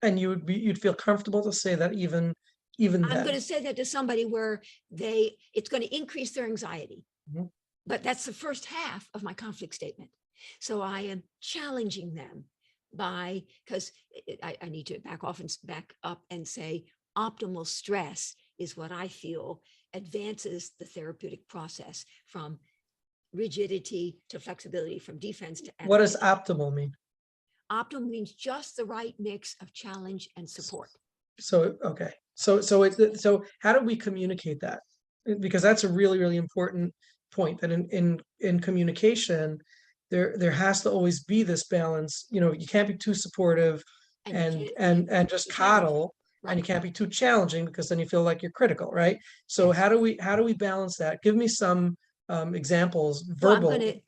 and you'd feel comfortable to say that even I'm then. going to say that to somebody where it's going to increase their anxiety. Mhm. But that's the first half of my conflict statement. So I am challenging them because I need to back up and say optimal stress is what I feel advances the therapeutic process from rigidity to flexibility, from defense to What does adaptation. optimal mean? Optimal means just the right mix of challenge and support. So, okay. So how do we communicate that? Because that's a really, really important point, that in communication, there has to always be this balance. You can't be too supportive And you and can't be just too challenging. coddle, and you Right. can't be too challenging because then you feel like you're critical, right? So Yes. how do we balance that? Give me some examples, Well, verbal.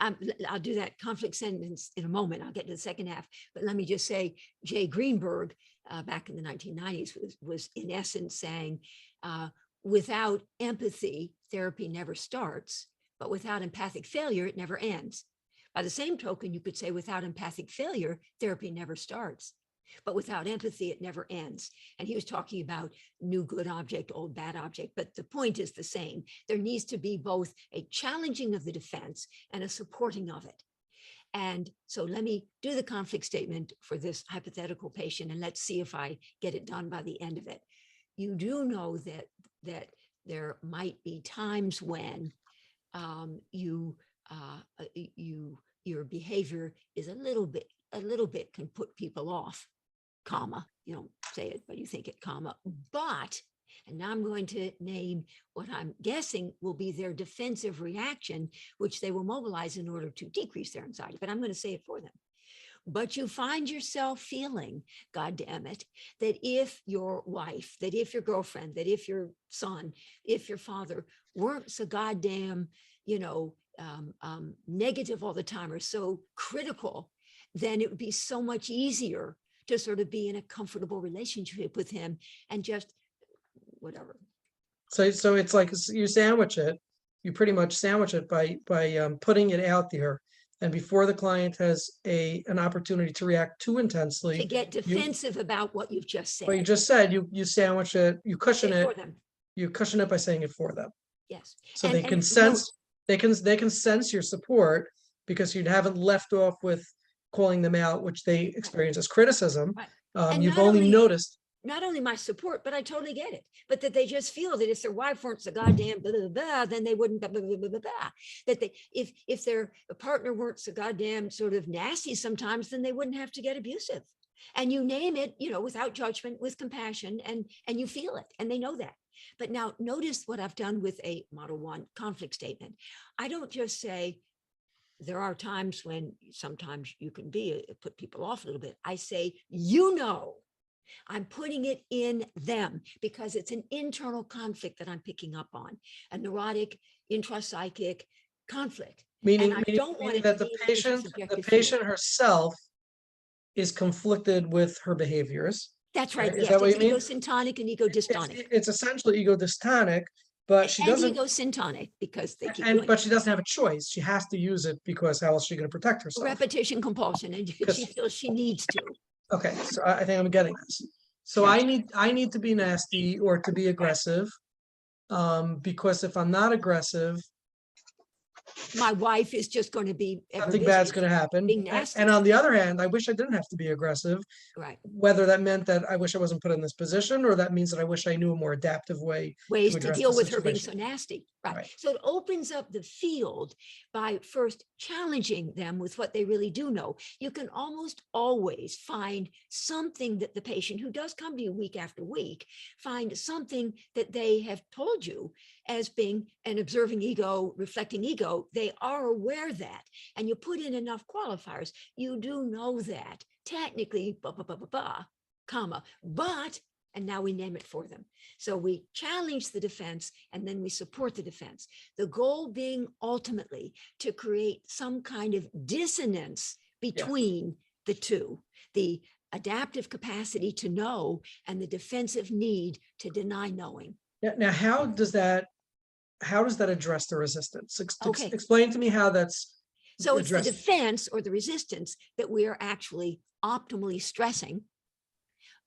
I'll do that conflict sentence in a moment. I'll get to the second half, but let me just say, Jay Greenberg, back in the 1990s was in essence saying, without empathy, therapy never starts, but without empathic failure, it never ends. By the same token, you could say without empathic failure, therapy never starts. But without empathy, it never ends. And he was talking about new good object, old bad object. But the point is the same. There needs to be both a challenging of the defense and a supporting of it. And so let me do the conflict statement for this hypothetical patient, and let's see if I get it done by the end of it. You do know that there might be times when your behavior is a little bit can put people off, comma, you don't say it, but you think it, comma, but, and now I'm going to name what I'm guessing will be their defensive reaction, which they will mobilize in order to decrease their anxiety, but I'm going to say it for them. But you find yourself feeling, God damn it, that if your wife, that if your girlfriend, that if your son, if your father weren't so goddamn, negative all the time or so critical, then it would be so much easier to sort of be in a comfortable relationship with him and just whatever. So it's like you sandwich it. You pretty much sandwich it by putting it out there, and before the client has an opportunity to react too intensely, To get defensive about what you've just said. what you just said, you sandwich it, you cushion Say it, for them. you cushion it by saying it for them. Yes. So And- they can and sense, they can sense your support because you haven't left off with calling them out, which they experience as criticism. Right. And You've not only only- noticed. not only my support, but I totally get it. But that they just feel that if their wife weren't so goddamn blah, blah, blah, then they wouldn't blah, blah, blah, blah, blah. That they, if their partner weren't so goddamn sort of nasty sometimes, then they wouldn't have to get abusive. And you name it, without judgment, with compassion, and you feel it, and they know that. But now notice what I've done with a Model 1 conflict statement. I don't just say, there are times when sometimes you can put people off a little bit. I say, I'm putting it in them because it's an internal conflict that I'm picking up on, a neurotic, intrapsychic conflict. Meaning, And I don't want meaning it that to the be an patient intersubjective patient feeling. herself is conflicted with her behaviors. That's right. Is Yes, that what it's you mean? egosyntonic and ego-dystonic. It's essentially ego dystonic, but she And doesn't. ego-syntonic because they keep doing But it. she doesn't have a choice. She has to use it because how else is she going to protect herself? Repetition compulsion, and she feels she needs to. Okay, so I think I'm getting this. So I need to be nasty or to be aggressive, because if I'm not aggressive, My wife is just going to be nothing bad's going to happen. being nasty. And on the other hand, I wish I didn't have to be aggressive. Right. Whether that meant that I wish I wasn't put in this position, or that means that I wish I knew a more adaptive way Ways to address deal the with her being so situation. nasty. Right. Right. So it opens up the field by first challenging them with what they really do know. You can almost always find something that the patient, who does come to you week after week, find something that they have told you as being an observing ego, reflecting ego. They are aware that, and you put in enough qualifiers. You do know that technically, comma, but, and now we name it for them. So we challenge the defense and then we support the defense. The goal being ultimately to create some kind of dissonance between the two, the adaptive capacity to know and the defensive need to deny knowing. Now, how does that address the resistance? Okay. Explain to me how that's So it's the addressed. defense or the resistance that we are actually optimally stressing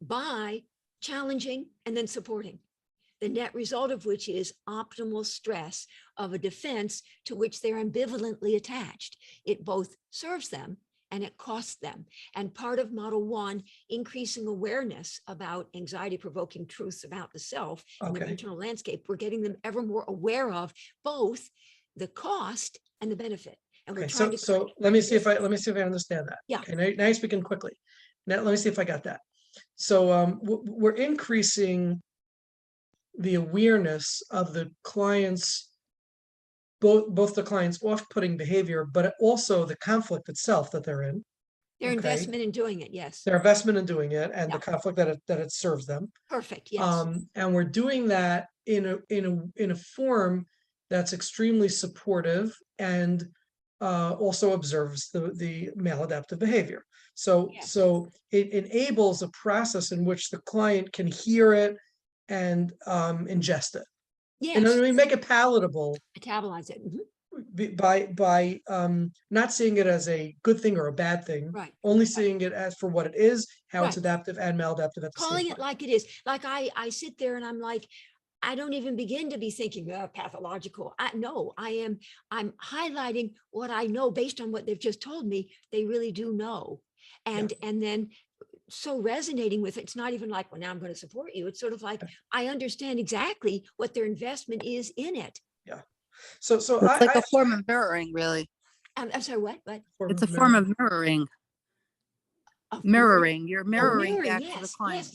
by challenging and then supporting. The net result of which is optimal stress of a defense to which they're ambivalently attached. It both serves them and it costs them. And part of Model 1, increasing awareness about anxiety-provoking truths about the self and their Okay. internal landscape, we're getting them ever more aware of both the cost and the benefit. And we're Okay, trying to so let me see if I understand that. Yeah. Okay, now you're speaking quickly. Now let me see if I got that. So we're increasing the awareness of the client's both the client's off-putting behavior, but also the conflict itself that they're in. their okay. investment in doing it. Yes. Their investment in doing it and the Yeah. conflict that it serves them. Perfect. Yes. And we're doing that in a form that's extremely supportive and also observes the maladaptive behavior. So Yes. it enables a process in which the client can hear it and ingest it. Yes. And then we make it palatable Metabolize it. Mhm. by not seeing it as a good thing or a bad thing, Right. only seeing it as for what it is, how it's Right. adaptive and maladaptive at the same Calling it time. like it is. Like I sit there and I'm like, I don't even begin to be thinking pathological. I'm highlighting what I know based on what they've just told me. They really do know. And then so resonating with it, it's not even like, well, now I'm going to support you. It's sort of like, I understand exactly what their investment is in it. Yeah. So It's like a form of mirroring, really. I'm sorry, what? It's a form of mirroring. Of Mirroring. You're Oh, mirroring mirroring, back to the yes, client.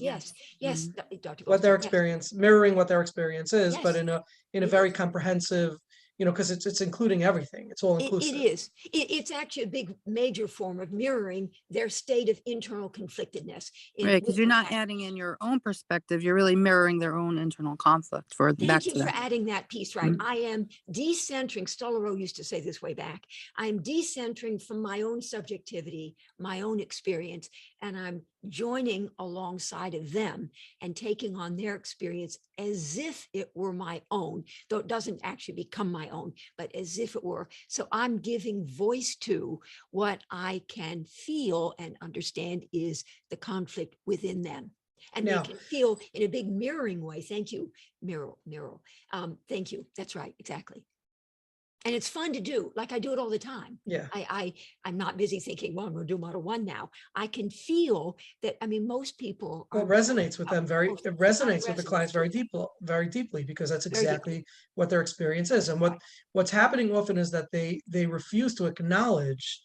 yes, Dr. what their Goldstein, yes, experience, mirroring what their experience is, but yes, in a it very is. comprehensive, because it's including everything. It's all It inclusive. is. It's actually a big, major form of mirroring their state of internal conflictedness. Right, because you're not adding in your own perspective. You're really mirroring their own internal conflict for back Thank to you for them. adding that piece, right? Mhm. I am decentering, Stollerow used to say this way back, I'm decentering from my own subjectivity, my own experience, and I'm joining alongside of them and taking on their experience as if it were my own, though it doesn't actually become my own, but as if it were. So I'm giving voice to what I can feel and understand is the conflict within them. And Now- they can feel in a big mirroring way. Thank you, Mirror. Thank you. That's right. Exactly. And it's fun to do. Like I do it all the time. Yeah. I'm not busy thinking, well, I'm going to do model 1 now. I can feel that. I mean, most people Well, are it resonates with them it resonates with the resonates clients with them. very deeply, because that's Very deeply. exactly what their experience is. And what's happening often is that they refuse to acknowledge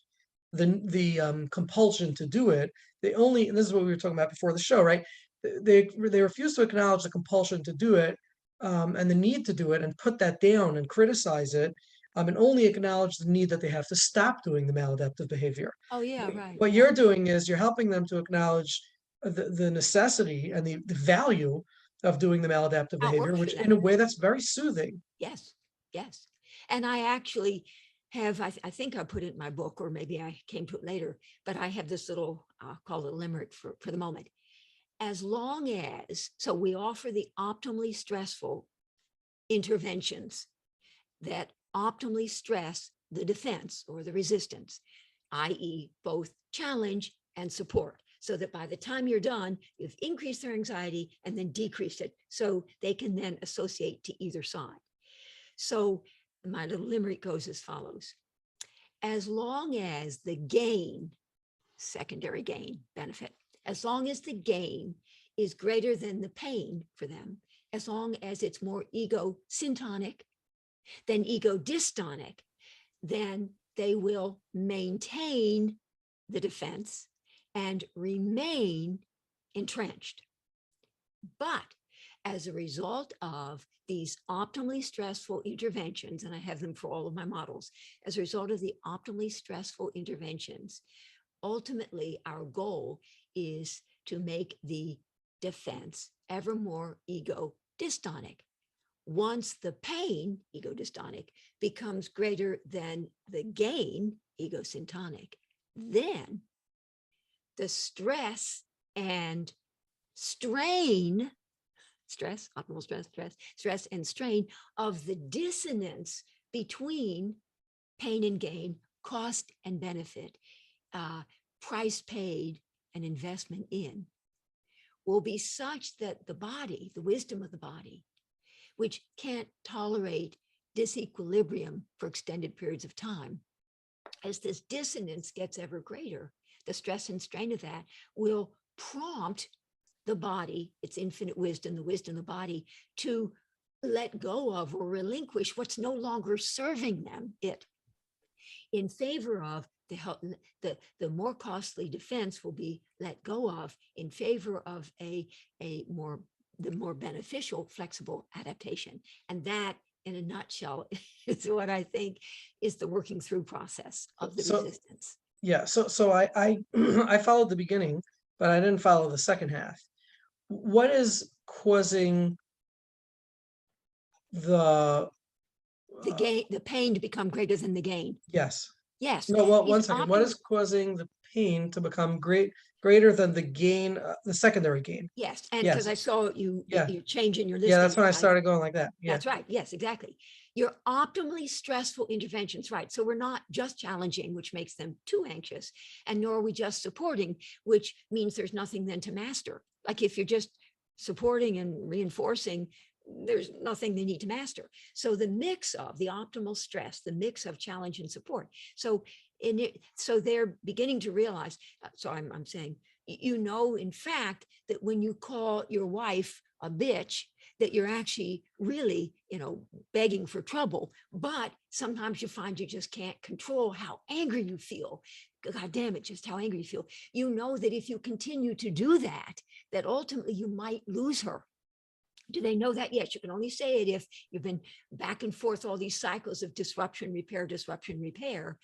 the compulsion to do it. They only, and this is what we were talking about before the show, right? They refuse to acknowledge the compulsion to do it, and the need to do it, and put that down and criticize it, and only acknowledge the need that they have to stop doing the maladaptive behavior. Oh yeah, right. What you're doing is you're helping them to acknowledge the necessity and the value of doing the maladaptive How it behavior, works for which them. in a way that's very soothing. Yes, yes. And I actually have, I think I put it in my book, or maybe I came to it later, but I have this little, call it a limerick for the moment. As long as, so we offer the optimally stressful interventions that optimally stress the defense or the resistance, i.e. both challenge and support, so that by the time you're done, you've increased their anxiety and then decreased it, so they can then associate to either side. So my little limerick goes as follows. As long as the gain, secondary gain benefit, as long as the gain is greater than the pain for them, as long as it's more ego syntonic than ego dystonic, then they will maintain the defense and remain entrenched. But as a result of these optimally stressful interventions, and I have them for all of my models, as a result of the optimally stressful interventions, ultimately our goal is to make the defense ever more ego dystonic. Once the pain, ego dystonic, becomes greater than the gain, ego syntonic, then the stress and strain, stress, optimal stress and strain of the dissonance between pain and gain, cost and benefit, price paid and investment in, will be such that the body, the wisdom of the body, which can't tolerate disequilibrium for extended periods of time, as this dissonance gets ever greater, the stress and strain of that will prompt the body, its infinite wisdom, the wisdom of the body, to let go of or relinquish what's no longer serving them it, in favor of the more costly defense will be let go of in favor of the more beneficial, flexible adaptation. And that, in a nutshell, is what I think is the working through process of the resistance. Yeah. So I I followed the beginning, but I didn't follow the second half. What is causing the gain, the pain to become greater than the gain? Yes. Yes. No, well, one second. What is causing the pain to become greater than the gain, the secondary gain? Yes, and because I saw you, Yeah. you're changing your listing. Yeah, that's when I started going like that. Yeah. That's right. Yes, exactly. Your optimally stressful interventions, right? So we're not just challenging, which makes them too anxious, and nor are we just supporting, which means there's nothing then to master. Like if you're just supporting and reinforcing, there's nothing they need to master. So the mix of the optimal stress, the mix of challenge and support. So so they're beginning to realize, so I'm saying, in fact, that when you call your wife a bitch, that you're actually really, begging for trouble. But sometimes you find you just can't control how angry you feel. God damn it, just how angry you feel. You know that if you continue to do that, that ultimately you might lose her. Do they know that? Yes, you can only say it if you've been back and forth, all these cycles of disruption, repair.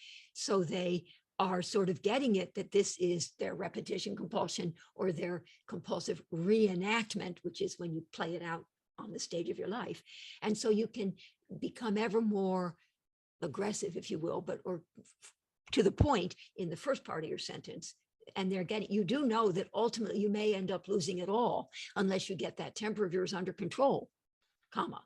So they are sort of getting it that this is their repetition compulsion or their compulsive reenactment, which is when you play it out on the stage of your life. And so you can become ever more aggressive, if you will, or to the point in the first part of your sentence. And you do know that ultimately you may end up losing it all unless you get that temper of yours under control, comma.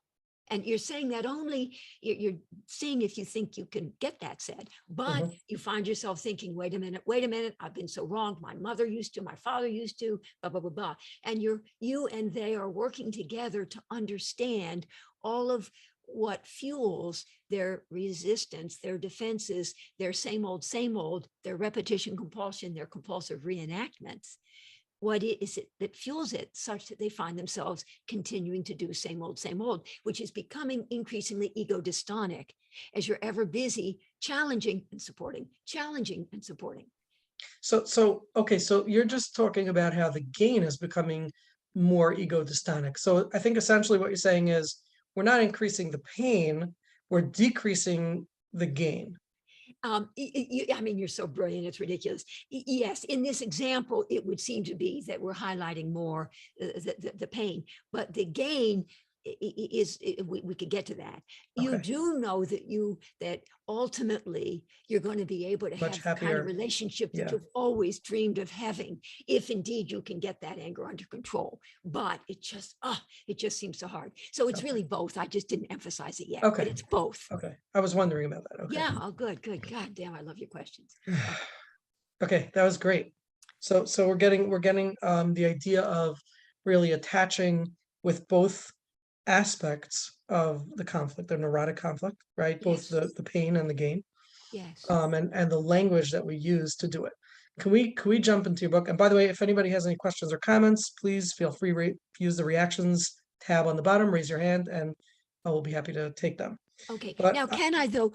And you're saying that only, you're seeing if you think you can get that said, but you find yourself thinking, wait a minute, I've been so wrong. My mother used to, my father used to, blah, blah, blah, blah. And you and they are working together to understand all of what fuels their resistance, their defenses, their same old, their repetition compulsion, their compulsive reenactments. What is it that fuels it such that they find themselves continuing to do same old, which is becoming increasingly ego dystonic as you're ever busy challenging and supporting. Okay, so you're just talking about how the gain is becoming more ego dystonic. So I think essentially what you're saying is we're not increasing the pain, we're decreasing the gain. I mean, you're so brilliant, it's ridiculous. Yes, in this example, it would seem to be that we're highlighting more the pain, but the gain is, we could get to that. You Okay. do know that ultimately you're going to be able to Much have the kind happier. of relationship that Yeah. you've always dreamed of having, if indeed you can get that anger under control. But it just seems so hard. So it's Okay. really both. I just didn't emphasize it yet, Okay. but it's both. Okay, I was wondering about that. Okay. Yeah. Oh, good. God damn, I love your questions. Okay, that was great. So we're getting the idea of really attaching with both aspects of the conflict, the neurotic conflict, right? Both Yes. the pain and the gain, Yes. and the language that we use to do it. Can we jump into your book? And by the way, if anybody has any questions or comments, please feel free to use the reactions tab on the bottom, raise your hand, and I will be happy to take them. Okay. But Now, can I though,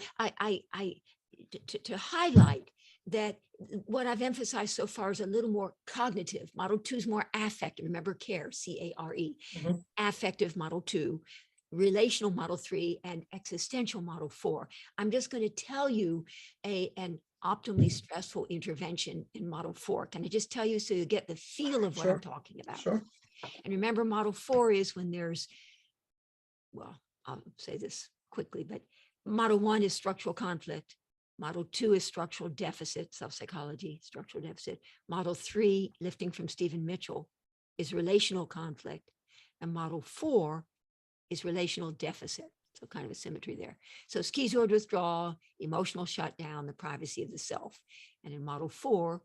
to highlight that what I've emphasized so far is a little more cognitive. Model 2 is more affective. Remember, care, CARE, Mhm. affective model 2, relational model 3, and existential model 4. I'm just going to tell you an optimally stressful intervention in model 4. Can I just tell you so you get the feel of what Sure. I'm talking about? Sure. And remember, model 4 is when there's, well, I'll say this quickly, but model 1 is structural conflict. Model 2 is structural deficit, self-psychology, structural deficit. Model 3, lifting from Stephen Mitchell, is relational conflict. And model 4 is relational deficit. So kind of a symmetry there. So schizoid withdrawal, emotional shutdown, the privacy of the self. And in model 4,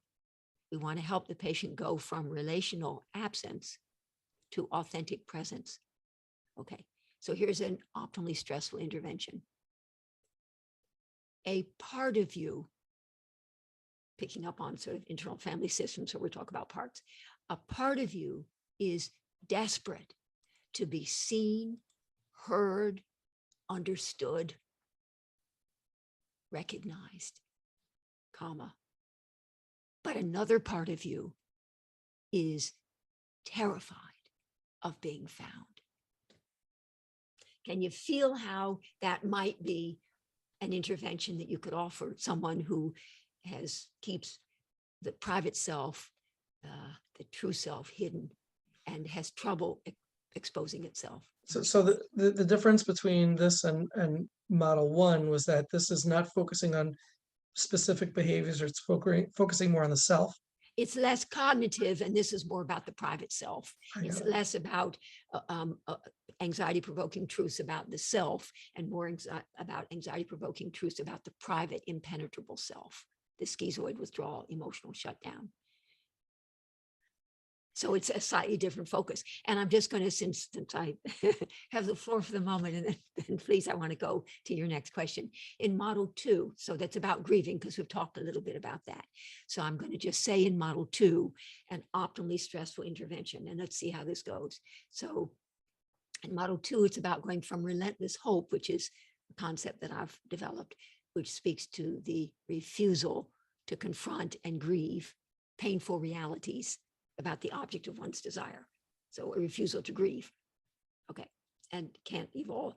we want to help the patient go from relational absence to authentic presence. Okay, so here's an optimally stressful intervention. A part of you, picking up on sort of internal family systems, so we're talking about parts, a part of you is desperate to be seen, heard, understood, recognized, comma. But another part of you is terrified of being found. Can you feel how that might be an intervention that you could offer someone who keeps the private self, the true self hidden, and has trouble exposing itself? So the difference between this and model 1 was that this is not focusing on specific behaviors, or it's focusing more on the self. it's less cognitive, and this is more about the private self. I It's got it. less about anxiety-provoking truths about the self, and more about anxiety-provoking truths about the private, impenetrable self, the schizoid withdrawal, emotional shutdown. So it's a slightly different focus. And I'm just going to, since I have the floor for the moment, and then please, I want to go to your next question. In model 2, so that's about grieving, because we've talked a little bit about that. So I'm going to just say in model 2, an optimally stressful intervention. And let's see how this goes. So in model 2, it's about going from relentless hope, which is a concept that I've developed, which speaks to the refusal to confront and grieve painful realities about the object of one's desire. So a refusal to grieve. Okay. And can't evolve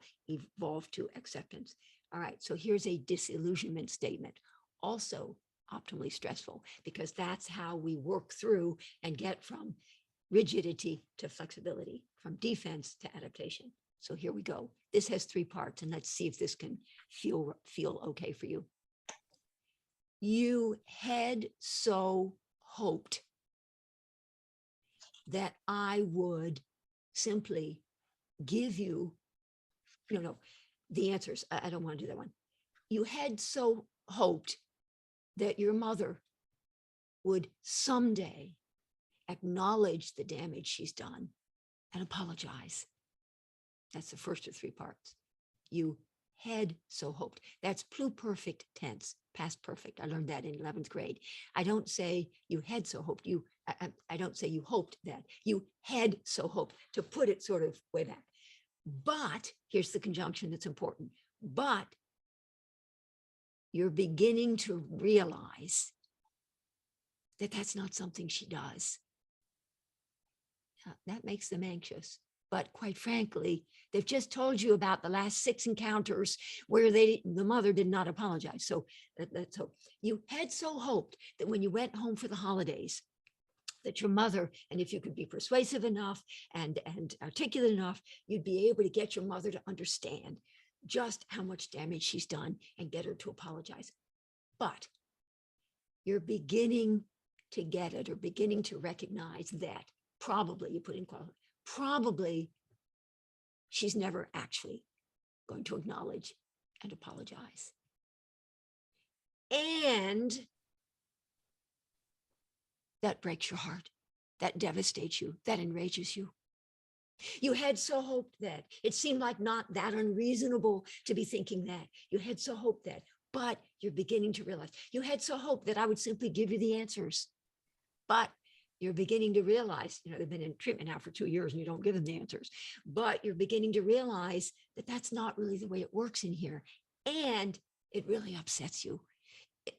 to acceptance. All right. So here's a disillusionment statement. Also optimally stressful, because that's how we work through and get from rigidity to flexibility, from defense to adaptation. So here we go. This has 3 parts, and let's see if this can feel okay for you. You had so hoped that I would simply give you, the answers. I don't want to do that one. You had so hoped that your mother would someday acknowledge the damage she's done and apologize. That's the first of 3 parts. You had so hoped. That's pluperfect tense, past perfect. I learned that in 11th grade. I don't say you had so hoped. I don't say you hoped that. You had so hoped, to put it sort of way back. But here's the conjunction that's important. But you're beginning to realize that that's not something she does. That makes them anxious. But quite frankly, they've just told you about the last 6 encounters where the mother did not apologize. So that's hope. You had so hoped that when you went home for the holidays, that your mother, and if you could be persuasive enough and articulate enough, you'd be able to get your mother to understand just how much damage she's done and get her to apologize. But you're beginning to get it, or beginning to recognize that probably, you put in quotes, probably she's never actually going to acknowledge and apologize. And that breaks your heart. That devastates you. That enrages you. You had so hoped that. It seemed like not that unreasonable to be thinking that. You had so hoped that. But you're beginning to realize. You had so hoped that I would simply give you the answers. But you're beginning to realize, they've been in treatment now for 2 years and you don't give them the answers. But you're beginning to realize that that's not really the way it works in here. And it really upsets you.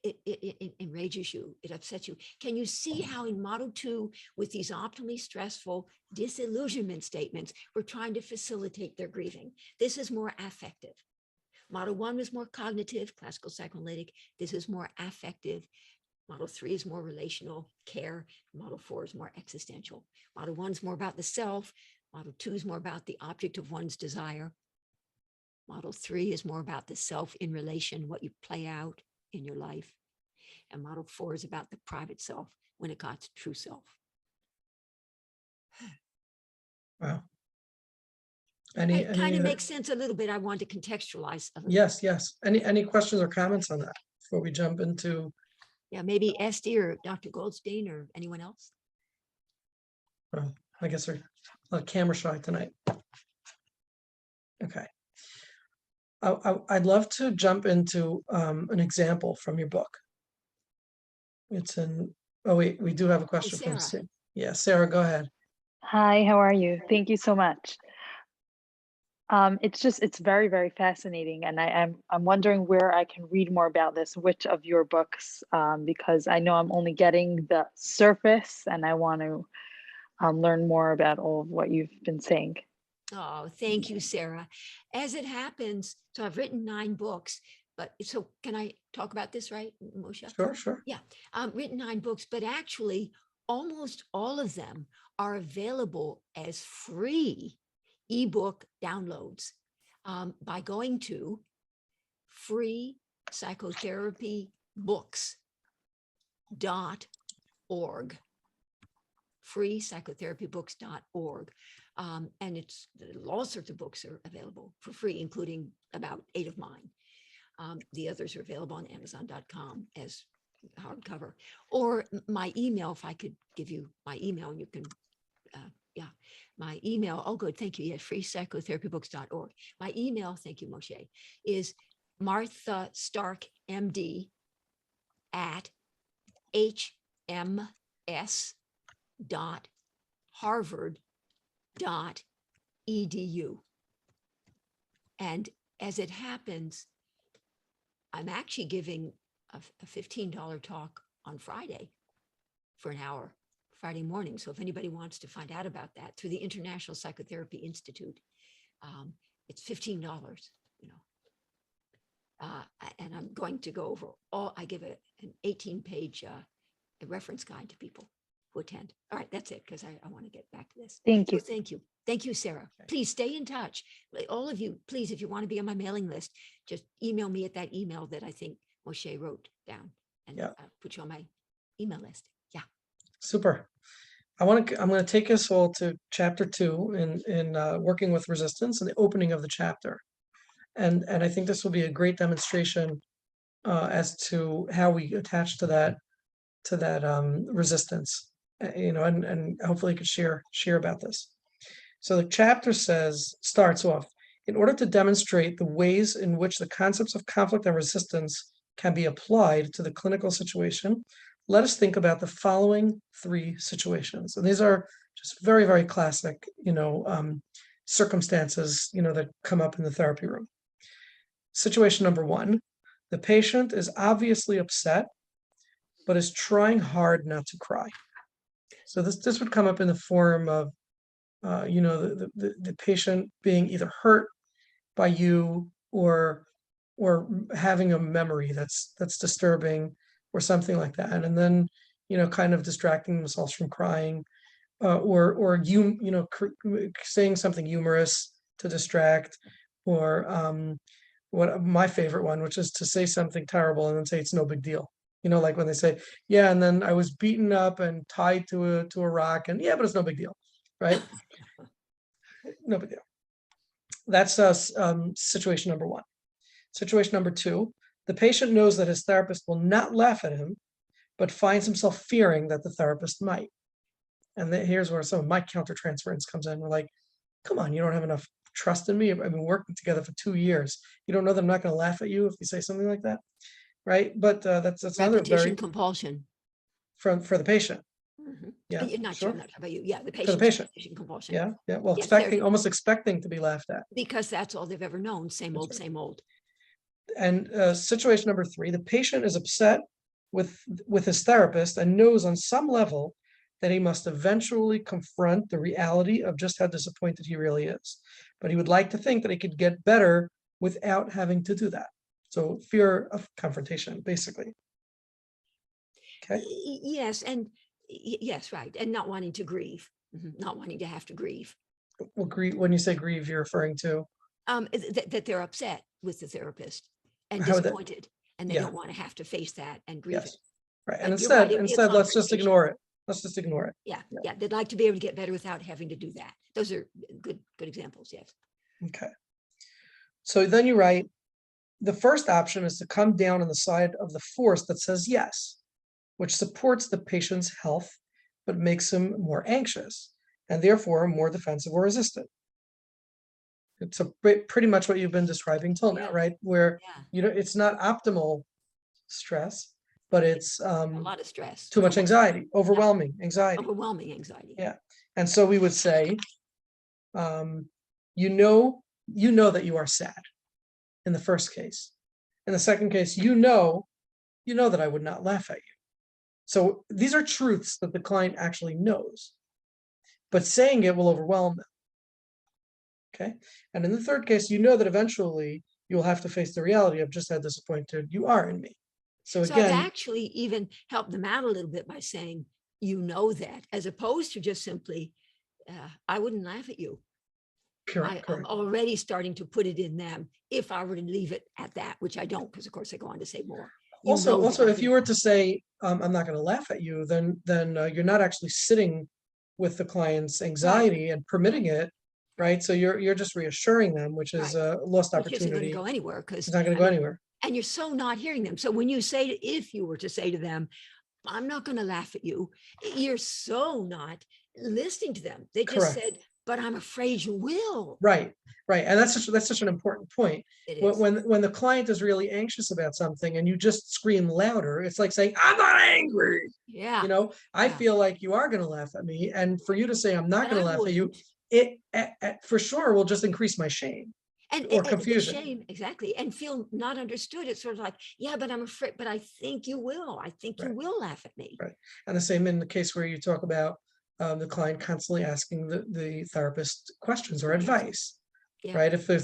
It enrages you. It upsets you. Can you see how in model 2, with these optimally stressful disillusionment statements, we're trying to facilitate their grieving? This is more affective. Model 1 was more cognitive, classical psychoanalytic. This is more affective. Model 3 is more relational, care. Model 4 is more existential. Model 1 is more about the self. Model 2 is more about the object of one's desire. Model 3 is more about the self in relation, what you play out in your life. And model 4 is about the private self, when it got to true self. Wow. It kind of makes sense a little bit. I want to contextualize a little. Yes. Any questions or comments on that before we jump into? Yeah, maybe Esty or Dr. Goldstein or anyone else. I guess they're camera shy tonight. Okay. I'd love to jump into an example from your book. It's in, oh wait, we do have a question from Sarah. Yeah, Sarah, go ahead. Hi, how are you? Thank you so much. It's very, very fascinating. And I'm wondering where I can read more about this, which of your books, because I know I'm only getting the surface and I want to learn more about all of what you've been saying. Oh, thank you, Sarah. As it happens, so I've written 9 books, but so can I talk about this, right, Moshe? Sure. Yeah, written 9 books, but actually almost all of them are available as free ebook downloads by going to freepsychotherapiebooks.org. freepsychotherapiebooks.org. freepsychotherapiebooks.org. And it's all sorts of books are available for free, including about 8 of mine. The others are available on Amazon.com as hardcover. Or my email, if I could give you my email, and you can, my email. Oh, good, thank you. Yes, freepsychotherapiebooks.org. My email, thank you, Moshe, is Martha Stark, MD, at hms.harvard.edu. And as it happens, I'm actually giving a $15 talk on Friday for an hour, Friday morning. So if anybody wants to find out about that through the International Psychotherapy Institute, it's $15, you know. And I'm going to go over I give an 18-page reference guide to people who attend. All right, that's it, because I want to get back to this. Thank So you. thank you. Thank you, Sarah. Okay. Please stay in touch. All of you, please, if you want to be on my mailing list, just email me at that email that I think Moshe wrote down, and Yeah. I'll put you on my email list. Yeah. Super. I'm going to take us all to chapter 2 in working with resistance and the opening of the chapter. And I think this will be a great demonstration as to how we attach to that resistance, and hopefully you could share about this. So the chapter starts off, in order to demonstrate the ways in which the concepts of conflict and resistance can be applied to the clinical situation, let us think about the following 3 situations. And these are just very, very classic, circumstances, that come up in the therapy room. Situation number 1, the patient is obviously upset, but is trying hard not to cry. So this would come up in the form of, the patient being either hurt by you or having a memory that's disturbing or something like that, and then kind of distracting themselves from crying, or saying something humorous to distract, or what my favorite one, which is to say something terrible and then say it's no big deal. Like when they say, yeah, and then I was beaten up and tied to a rock, and yeah, but it's no big deal, right? No big deal. That's situation number 1. Situation number 2, the patient knows that his therapist will not laugh at him, but finds himself fearing that the therapist might. And here's where some of my countertransference comes in. We're like, come on, you don't have enough trust in me. I've been working together for 2 years. You don't know that I'm not going to laugh at you if you say something like that, right? But that's another Repetition very compulsion. for the patient. Mhm. Yeah, You're not sure. sure about you. Yeah, the For the patient's patient. repetition compulsion. Yeah. Well, Yes, there- almost expecting to be laughed at. Because that's all they've ever known. Same That's old, right. same old. And situation number 3, the patient is upset with his therapist and knows on some level that he must eventually confront the reality of just how disappointed he really is. But he would like to think that he could get better without having to do that. So fear of confrontation, basically. Okay. Yes, and yes, right. And not wanting to grieve. Not wanting to have to grieve. Well, when you say grieve, you're referring to That they're upset with the therapist and How would that- disappointed, and they yeah. don't want to have to face that and grieve yes, it. right. And But you're right, instead, it'd be a let's just confrontation. ignore it. Let's just ignore it. Yeah, Yeah. yeah. They'd like to be able to get better without having to do that. Those are good examples. Yes. Okay. So then you write, the first option is to come down on the side of the force that says yes, which supports the patient's health, but makes him more anxious and therefore more defensive or resistant. It's pretty much what you've been describing till now, Yeah. right? Where Yeah. it's not optimal stress, but it's A lot of stress. too much for one- anxiety, overwhelming anxiety. Overwhelming anxiety. Yeah. And so we would say, you know that you are sad in the first case. In the second case, you know that I would not laugh at you. So these are truths that the client actually knows, but saying it will overwhelm them. Okay. And in the third case, you know that eventually you'll have to face the reality of just how disappointed you are in me. So So I've again, actually even helped them out a little bit by saying, you know that, as opposed to just simply, I wouldn't laugh at you. correct. I'm already starting to put it in them if I were to leave it at that, which I don't, because of course I go on to say more. You know Also, that if you were to say, I'm not going to laugh at you, then you're not actually sitting with the client's anxiety and permitting it, right? So you're just reassuring them, which is Right. a lost Which isn't going to opportunity. go anywhere because It's not going to go anywhere. and you're so not hearing them. So when you say, if you were to say to them, I'm not going to laugh at you, you're so not listening to them. They just Correct. said, but I'm afraid you will. Right, right. And that's such an important point. It When, is. when the client is really anxious about something and you just scream louder, it's like saying, I'm not angry. Yeah. You know, I Yeah. feel like you are going to laugh at me. And for you to say, I'm not But going to I laugh at you, wouldn't. it for sure will just increase my shame or The confusion. shame, exactly, and feel not understood. It's sort of like, yeah, but I'm afraid, but I think you will. I think you Right. will laugh at me. Right. And the same in the case where you talk about the client constantly asking the therapist questions or Yes. advice, Yeah. right? If the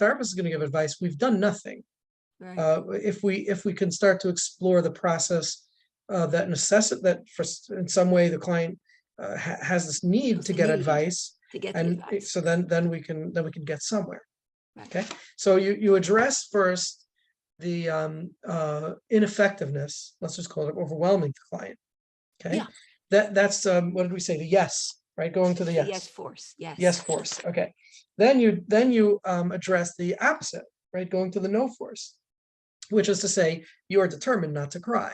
therapist is going to give advice, we've done nothing. Right. If we can start to explore the process that for in some way the client has this need Feels to the get need advice, to get the and advice. so then we can get somewhere. Right. Okay, so you address first the ineffectiveness. Let's just call it overwhelming the client. Okay, Yeah. that's what did we say? The yes, right? Going to the The yes. yes force. Yes. Yes force. Okay, then you address the opposite, right? Going to the no force, which is to say you are determined not to cry.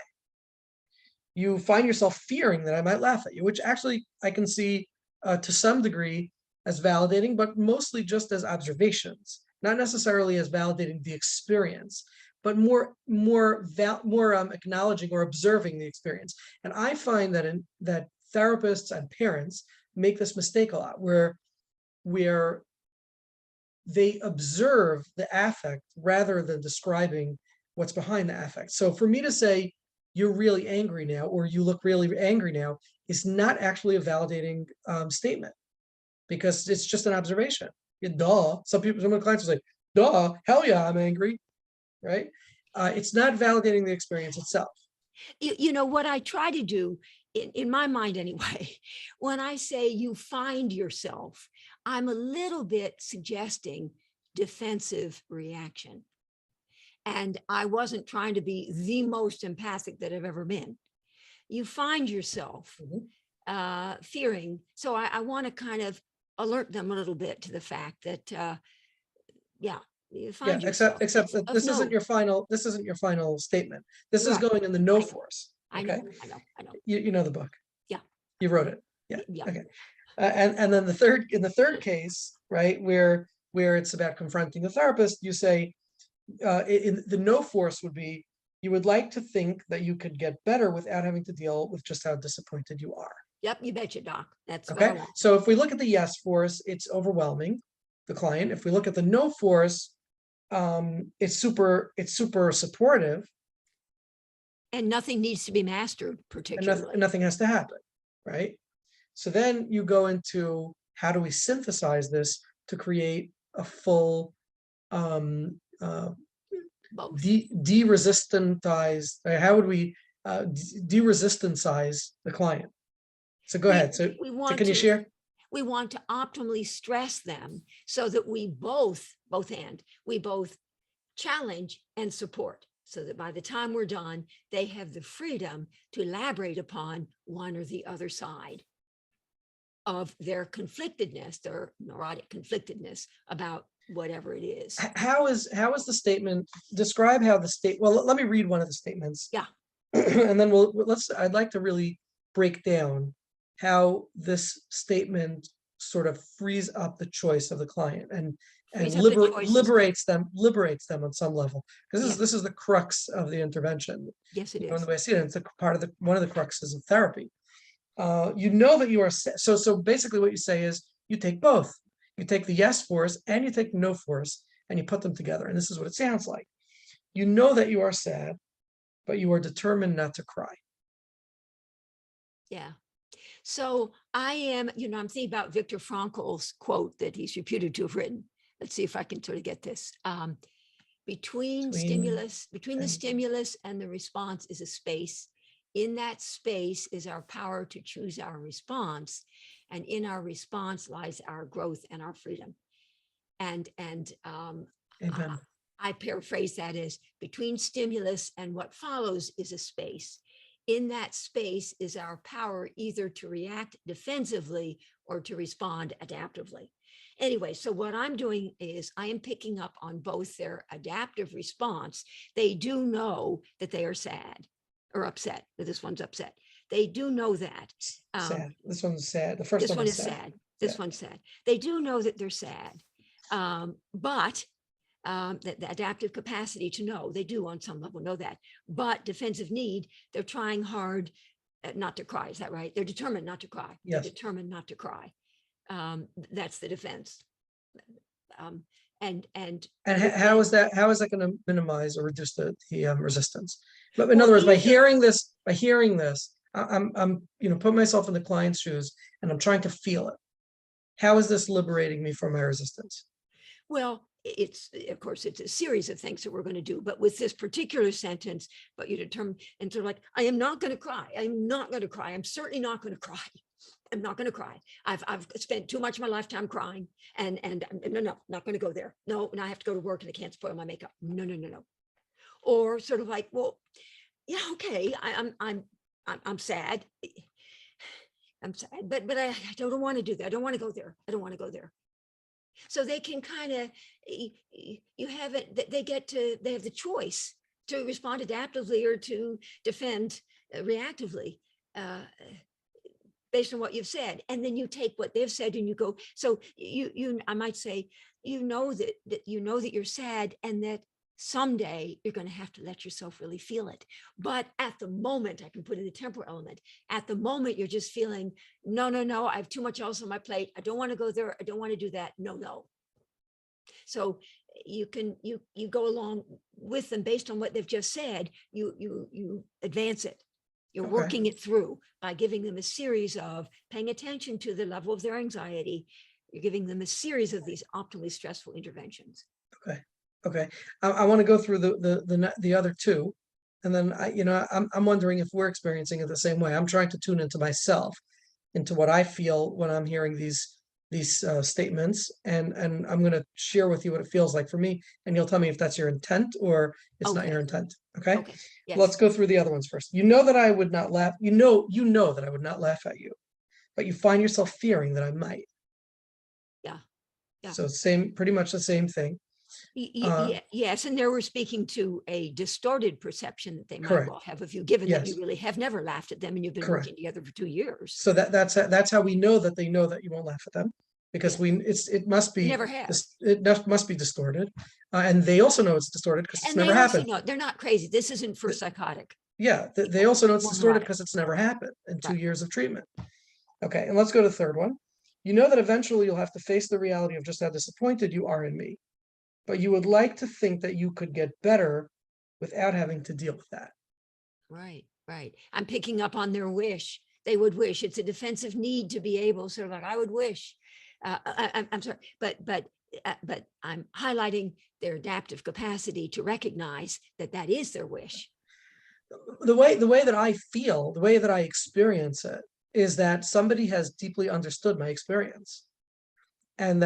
You find yourself fearing that I might laugh at you, which actually I can see to some degree as validating, but mostly just as observations, not necessarily as validating the experience, but more acknowledging or observing the experience. And I find that therapists and parents make this mistake a lot, where they observe the affect rather than describing what's behind the affect. So for me to say, you're really angry now, or you look really angry now, is not actually a validating statement, because it's just an observation. Duh. Some of the clients will say, duh, hell yeah, I'm angry, right? It's not validating the experience itself. You know what I try to do in my mind anyway, when I say you find yourself, I'm a little bit suggesting defensive reaction. And I wasn't trying to be the most empathic that I've ever been. You find yourself fearing. So I want to kind of alert them a little bit to the fact that, yeah, you find yourself. Except that this isn't your final statement. This is Right. going in the no force. I Okay. know. You know the book. Yeah. You wrote it. Yeah. Yeah. Okay. And then in the third case, right, where it's about confronting the therapist, you say in the no force would be, you would like to think that you could get better without having to deal with just how disappointed you are. Yep, you betcha, Doc. That's what I Okay. want. So if we look at the yes force, it's overwhelming the client. If we look at the no force, it's super supportive, And nothing needs to be mastered and particularly. nothing has to happen, right? So then you go into, how do we synthesize this to create a full Both. de-resistantized, how would we de-resistanticize the client? So go ahead. So can you share? We want to optimally stress them so that we both challenge and support, so that by the time we're done, they have the freedom to elaborate upon one or the other side of their conflictedness, their neurotic conflictedness about whatever it is. How is the statement, describe how the state, well, let me read one of the statements. Yeah. And then I'd like to really break down how this statement sort of frees up the choice of the client and liberates them on some level, because this is the crux of the intervention. Yes, it The is. way I see it, it's a part of one of the cruxes of therapy. You know that you are so basically what you say is, you take both. You take the yes force and you take no force and you put them together, and this is what it sounds like. You know that you are sad, but you are determined not to cry. Yeah. So I am, I'm thinking about Viktor Frankl's quote that he's reputed to have written. Let's see if I can sort of get this. Between the stimulus and the response is a space. In that space is our power to choose our response. And in our response lies our growth and our freedom. And I paraphrase that as, between stimulus and what follows is a space. in that space is our power either to react defensively or to respond adaptively. Anyway, so what I'm doing is I am picking up on both their adaptive response. They do know that they are sad or upset, that this one's upset. They do know that. Sad. This one's sad. The first This one one was is sad. sad. This Yeah. one's sad. They do know that they're sad. But the adaptive capacity to know, they do on some level know that. But defensive need, they're trying hard not to cry. Is that right? They're determined not to cry. Yes. They're determined not to cry. That's the defense. And how is that going to minimize or reduce the resistance? But in Well, other words, by either- hearing this, I'm putting myself in the client's shoes and I'm trying to feel it. How is this liberating me from my resistance? Well, it's, of course, it's a series of things that we're going to do, but with this particular sentence, but you determine, and sort of like, I am not going to cry. I'm not going to cry. I'm certainly not going to cry. I'm not going to cry. I've spent too much of my lifetime crying, and no, not going to go there. No, and I have to go to work and I can't spoil my makeup. No. Or sort of like, well, yeah, okay, I'm sad. I'm sad, but I don't want to do that. I don't want to go there. I don't want to go there. So they can kind of, you have it, they have the choice to respond adaptively or to defend reactively based on what you've said. And then you take what they've said and you go, so I might say, you know that you're sad and that someday you're going to have to let yourself really feel it. But at the moment, I can put in the temporal element. At the moment, you're just feeling, no, I have too much else on my plate. I don't want to go there. I don't want to do that. No. So you go along with them based on what they've just said. You advance it. You're Okay. working it through by giving them a series of the attention to the level of their anxiety. You're giving them a series of these optimally stressful interventions. Okay. I want to go through the other two, and then I'm wondering if we're experiencing it the same way. I'm trying to tune into myself, into what I feel when I'm hearing these statements, and I'm going to share with you what it feels like for me, and you'll tell me if that's your intent or it's not Okay. your intent. Okay. Yes. Let's go through the other ones first. You know that I would not laugh. You know that I would not laugh at you, but you find yourself fearing that I might. Yeah. So pretty much the same thing. Yes, and there we're speaking to a distorted perception that they might Correct. well have of you, given that Yes. you really have never laughed at them and you've been Correct. working together for 2 years. So that's how we know that they know that you won't laugh at them, because it must be Never have. must be distorted, and they also know it's distorted because it's And never they also happened. know they're not crazy. This isn't for psychotic. Yeah, they also know it's More distorted neurotic. because it's never happened in 2 Right. years of treatment. Okay, and let's go to the third one. You know that eventually you'll have to face the reality of just how disappointed you are in me, but you would like to think that you could get better without having to deal with that. Right. I'm picking up on their wish. They would wish. It's a defensive need to be able, sort of like, I would wish. I'm sorry, but I'm highlighting their adaptive capacity to recognize that is their wish. The way that I feel, the way that I experience it, is that somebody has deeply understood my experience, and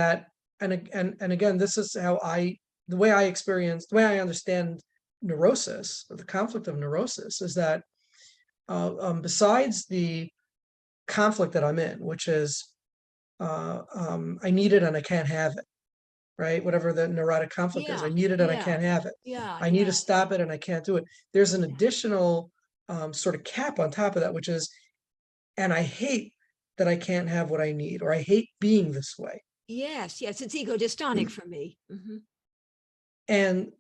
again, this is how the way I understand neurosis, or the conflict of neurosis, is that besides the conflict that I'm in, which is I need it and I can't have it, right? Whatever the neurotic conflict is, I need it and I can't have it. I need to stop it and I can't do it. There's an additional sort of cap on top of that, which is, and I hate that I can't have what I need, or I hate being this way. Yes, it's ego dystonic for me. And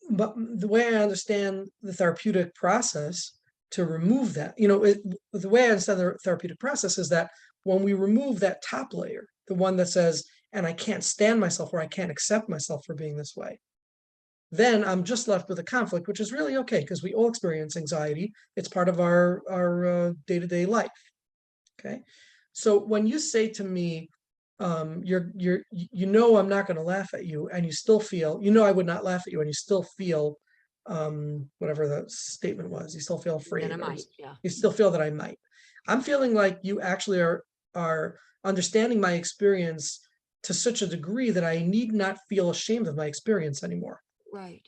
but the way I understand the therapeutic process to remove that, the way I understand the therapeutic process is that when we remove that top layer, the one that says, and I can't stand myself, or I can't accept myself for being this way, then I'm just left with a conflict, which is really okay, because we all experience anxiety. It's part of our day-to-day life. Okay. So when you say to me, I'm not going to laugh at you, and you still feel, I would not laugh at you, and you still feel whatever the statement was, you still feel afraid, Then I might, you still feel that I might. I'm feeling like you actually are understanding my experience to such a degree that I need not feel ashamed of my experience anymore. Right.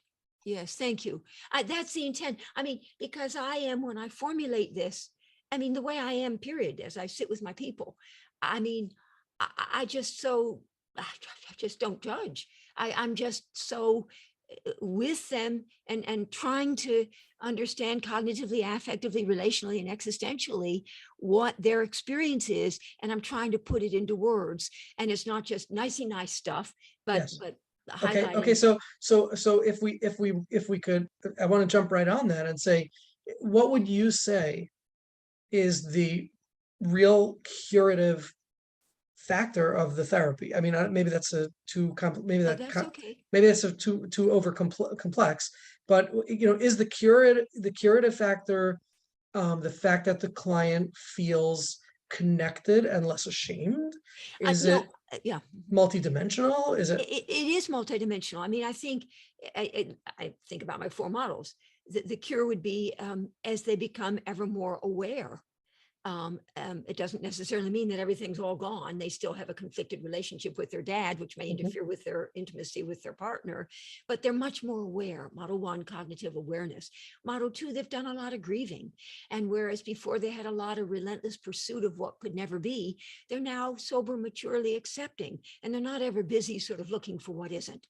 Yes, thank you. That's the intent. I mean, because I am, when I formulate this, I mean, the way I am, period, as I sit with my people, I mean, I just so, I just don't judge. I'm just so with them and trying to understand cognitively, affectively, relationally, and existentially what their experience is. And I'm trying to put it into words. And it's not just nicey nice stuff, Yes. but Okay, highlighting. so if we could, I want to jump right on that and say, what would you say is the real curative factor of the therapy? I mean, maybe that's a too maybe Oh, that that's okay. maybe that's a too over complex, but you know, is the curative factor the fact that the client feels connected and less ashamed? Is it Well, yeah. multidimensional? Is it It is multidimensional. I mean, I think I think about my four models. The cure would be as they become ever more aware. It doesn't necessarily mean that everything's all gone. They still have a conflicted relationship with their dad, which may interfere with their intimacy with their partner, but they're much more aware. Model 1, cognitive awareness. Model 2, they've done a lot of grieving. And whereas before they had a lot of relentless pursuit of what could never be, they're now sober, maturely accepting, and they're not ever busy sort of looking for what isn't.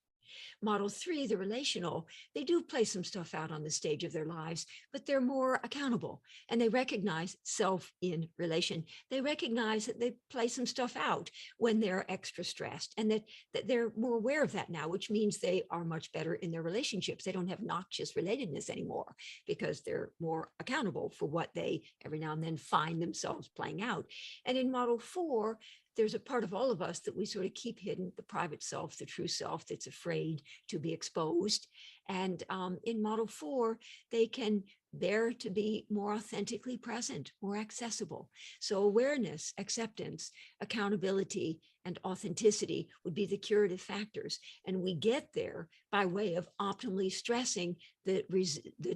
Model 3, the relational, they do play some stuff out on the stage of their lives, but they're more accountable and they recognize self in relation. They recognize that they play some stuff out when they're extra stressed and that they're more aware of that now, which means they are much better in their relationships. They don't have noxious relatedness anymore because they're more accountable for what they every now and then find themselves playing out. And in model 4, there's a part of all of us that we sort of keep hidden, the private self, the true self that's afraid to be exposed. And in model 4, they can bear to be more authentically present, more accessible. So awareness, acceptance, accountability, and authenticity would be the curative factors. And we get there by way of optimally stressing the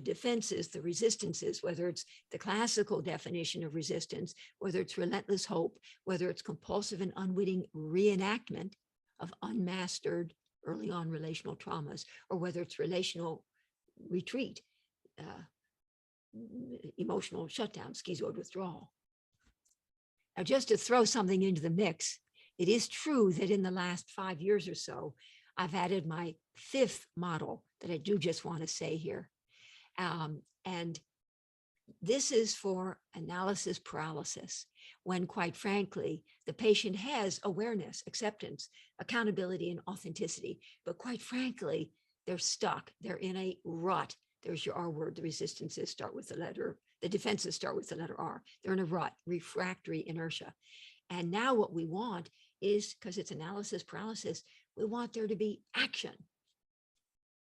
defenses, the resistances, whether it's the classical definition of resistance, whether it's relentless hope, whether it's compulsive and unwitting reenactment of unmastered early on relational traumas, or whether it's relational retreat, emotional shutdown, schizoid withdrawal. Now, just to throw something into the mix, it is true that in the last 5 years or so, I've added my 5th model that I do just want to say here. And this is for analysis paralysis, when quite frankly, the patient has awareness, acceptance, accountability, and authenticity. But quite frankly, they're stuck. They're in a rut. There's your R word. The resistances start with the letter, the defenses start with the letter R. They're in a rut, refractory inertia. And now what we want is, because it's analysis paralysis, we want there to be action.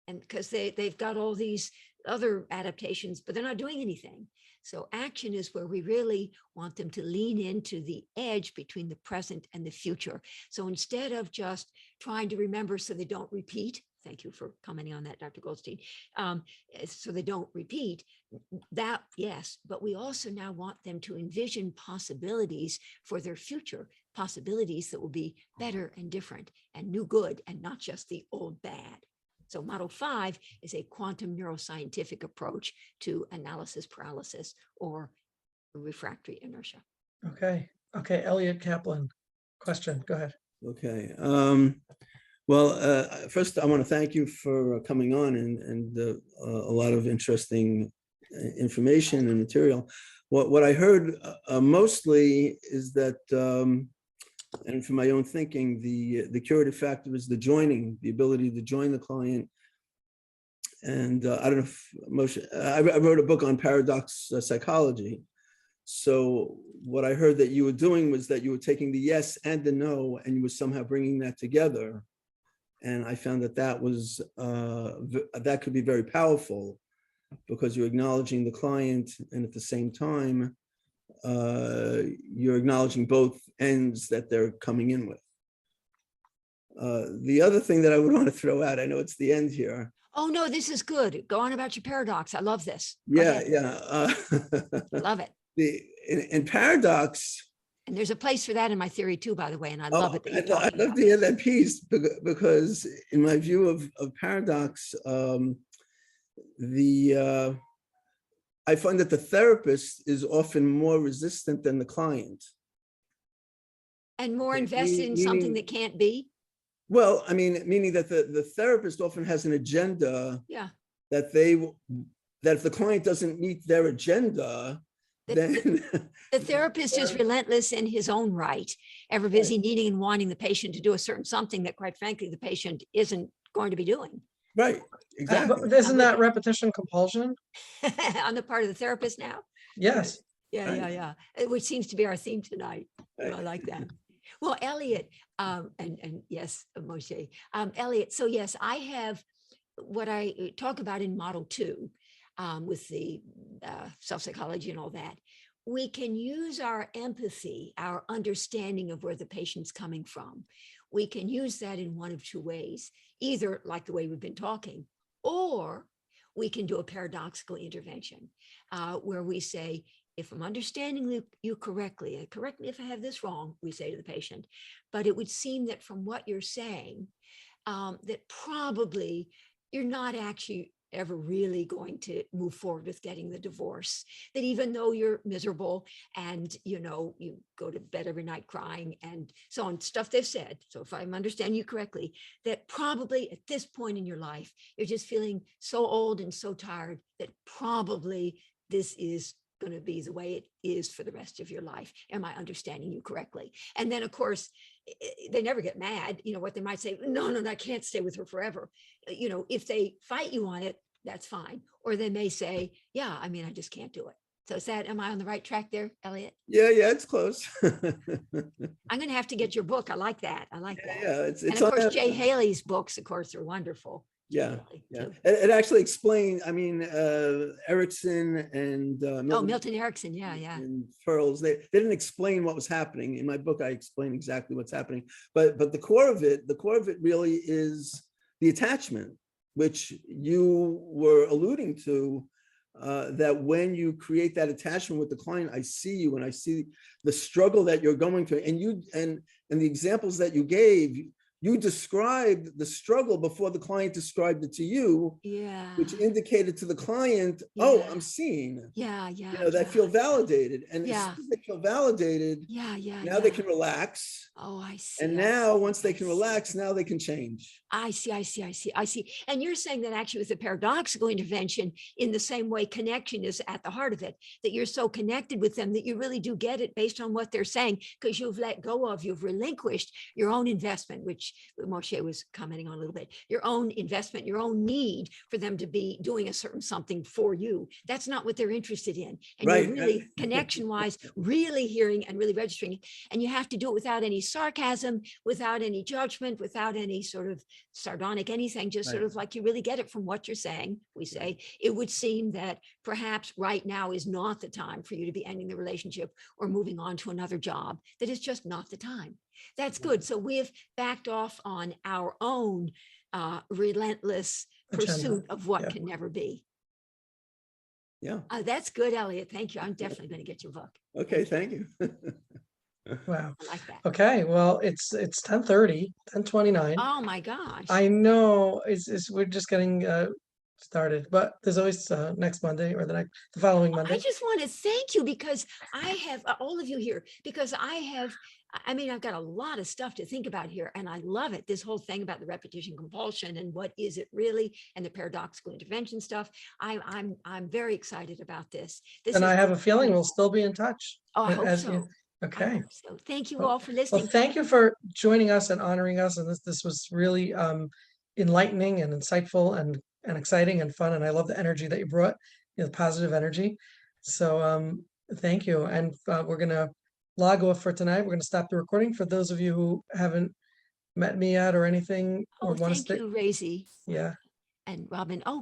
And because they've got all these other adaptations, but they're not doing anything. So action is where we really want them to lean into the edge between the present and the future. So instead of just trying to remember so they don't repeat, thank you for commenting on that, Dr. Goldstein, so they don't repeat that, yes, but we also now want them to envision possibilities for their future, possibilities that will be better and different and new good and not just the old bad. So model 5 is a quantum neuroscientific approach to analysis paralysis or refractory inertia. okay? Okay, Elliot Kaplan, question, go ahead. Okay. Well, first I want to thank you for coming on and a lot of interesting information and material. What I heard mostly is that, and from my own thinking, the curative factor is the joining, the ability to join the client. And I don't know if Moshe, I wrote a book on paradox psychology. So what I heard that you were doing was that you were taking the yes and the no, and you were somehow bringing that together. And I found that that was, that could be very powerful because you're acknowledging the client and at the same time, you're acknowledging both ends that they're coming in with. The other thing that I would want to throw out, I know it's the end here. Oh, no, this is good. Go on about your paradox. I love this. Yeah, Love it. In paradox. And there's a place for that in my theory too, by the way. And I love it that you're I'd talking love about to hear that piece because in my view of paradox, I find that the therapist is often more resistant than the client. And more Okay, invested in something meaning- that can't be. Well, I mean, meaning that the therapist often has an agenda Yeah. that if the client doesn't meet their agenda, The- then The therapist is relentless in his own right, ever busy needing and wanting the patient to do a certain something that, quite frankly, the patient isn't going to be doing. right, But exactly. isn't that repetition compulsion? On the part of the therapist now. Yes. Yeah, Right. yeah, yeah. Which seems to be our theme tonight. Right. I like that. Well, Elliot, and yes, Moshe, Elliot. So yes, I have what I talk about in Model 2 with the self-psychology and all that. We can use our empathy, our understanding of where the patient's coming from. We can use that in one of two ways, either like the way we've been talking, or we can do a paradoxical intervention where we say, if I'm understanding you correctly, correct me if I have this wrong, we say to the patient, but it would seem that from what you're saying, that probably you're not actually ever really going to move forward with getting the divorce, that even though you're miserable and you go to bed every night crying and so on, stuff they've said. So if I'm understanding you correctly, that probably at this point in your life, you're just feeling so old and so tired that probably this is going to be the way it is for the rest of your life. Am I understanding you correctly? And then of course, they never get mad. What they might say, no, I can't stay with her forever. If they fight you on it, that's fine. Or they may say, yeah, I just can't do it. So am I on the right track there, Elliot? Yeah, it's close. I'm going to have to get your book. I like that. Yeah, it's And of course, on Jay Haley's books, of course, are wonderful. Yeah, Haley, yeah. too. It actually explained, Erickson and Milton Erickson. Yeah. and Pearls, they didn't explain what was happening. In my book, I explain exactly what's happening. But the core of it really is the attachment, which you were alluding to, that when you create that attachment with the client, I see you and I see the struggle that you're going through. And the examples that you gave, you described the struggle before the client described it to you, Yeah. which indicated to the client, oh, Yeah. I'm seen. Yeah. They feel validated. And Yeah. as soon as they feel validated, Yeah. now they can relax. Oh, I see. And now once they can relax, now they can change. I see. And you're saying that actually with a paradoxical intervention, in the same way, connection is at the heart of it, that you're so connected with them that you really do get it based on what they're saying, because you've you've relinquished your own investment, which Moshe was commenting on a little bit, your own investment, your own need for them to be doing a certain something for you. That's not what they're interested in. And Right. you're really connection-wise, really hearing and really registering. And you have to do it without any sarcasm, without any judgment, without any sort of sardonic anything, just sort Right. of like you really get it from what you're saying. We say it would seem that perhaps right now is not the time for you to be ending the relationship or moving on to another job, that it's just not the time. That's good. So we've backed off on our own relentless Agenda. pursuit of what Yeah. can never be. Yeah. That's good, Elliot. Thank you. I'm definitely going to get your book. Okay. Thank you. Wow. I like that. Okay. Well, it's 10:30, 10:29. Oh my gosh. I know we're just getting started, but there's always next Monday or the following I Monday. just want to thank you because I have all of you here because I've got a lot of stuff to think about here and I love it. This whole thing about the repetition compulsion and what is it really and the paradoxical intervention stuff. I'm very excited about this. And I have a feeling we'll wonderful. still be in touch. Oh, I hope as so. you- I Okay. hope so. Thank you Well- all for Well, listening. thank you for joining us and honoring us. And this was really enlightening and insightful and exciting and fun. And I love the energy that you brought, the positive energy. So thank you. And we're gonna log off for tonight. We're gonna stop the recording. For those of you who haven't met me yet or anything or Oh, want to thank stay. you, Razy Yeah. and Robin. Oh,